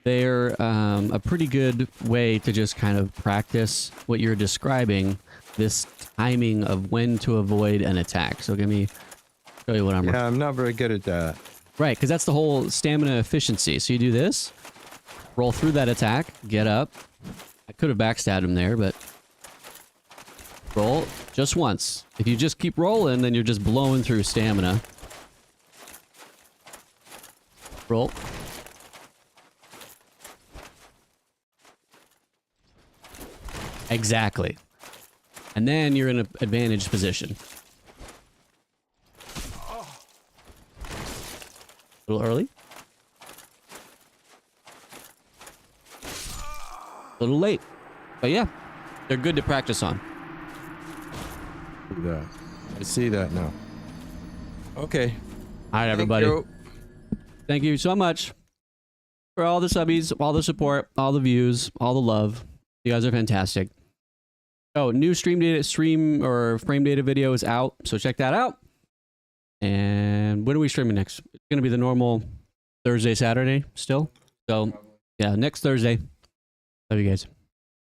they're a pretty good way to just kind of practice what you're describing, this timing of when to avoid an attack. So let me show you what I'm... Yeah, I'm not very good at that. Right, because that's the whole stamina efficiency. So you do this, roll through that attack, get up. I could have backstabbed him there, but roll just once. If you just keep rolling, then you're just blowing through stamina. Roll. Exactly. And then you're in an advantaged position. A little early. A little late. But yeah, they're good to practice on. Yeah, I see that now. Okay. All right, everybody. Thank you so much for all the subbies, all the support, all the views, all the love. You guys are fantastic. Oh, new stream or frame data video is out, so check that out. And when are we streaming next? It's going to be the normal Thursday, Saturday still. So, yeah, next Thursday. Love you guys.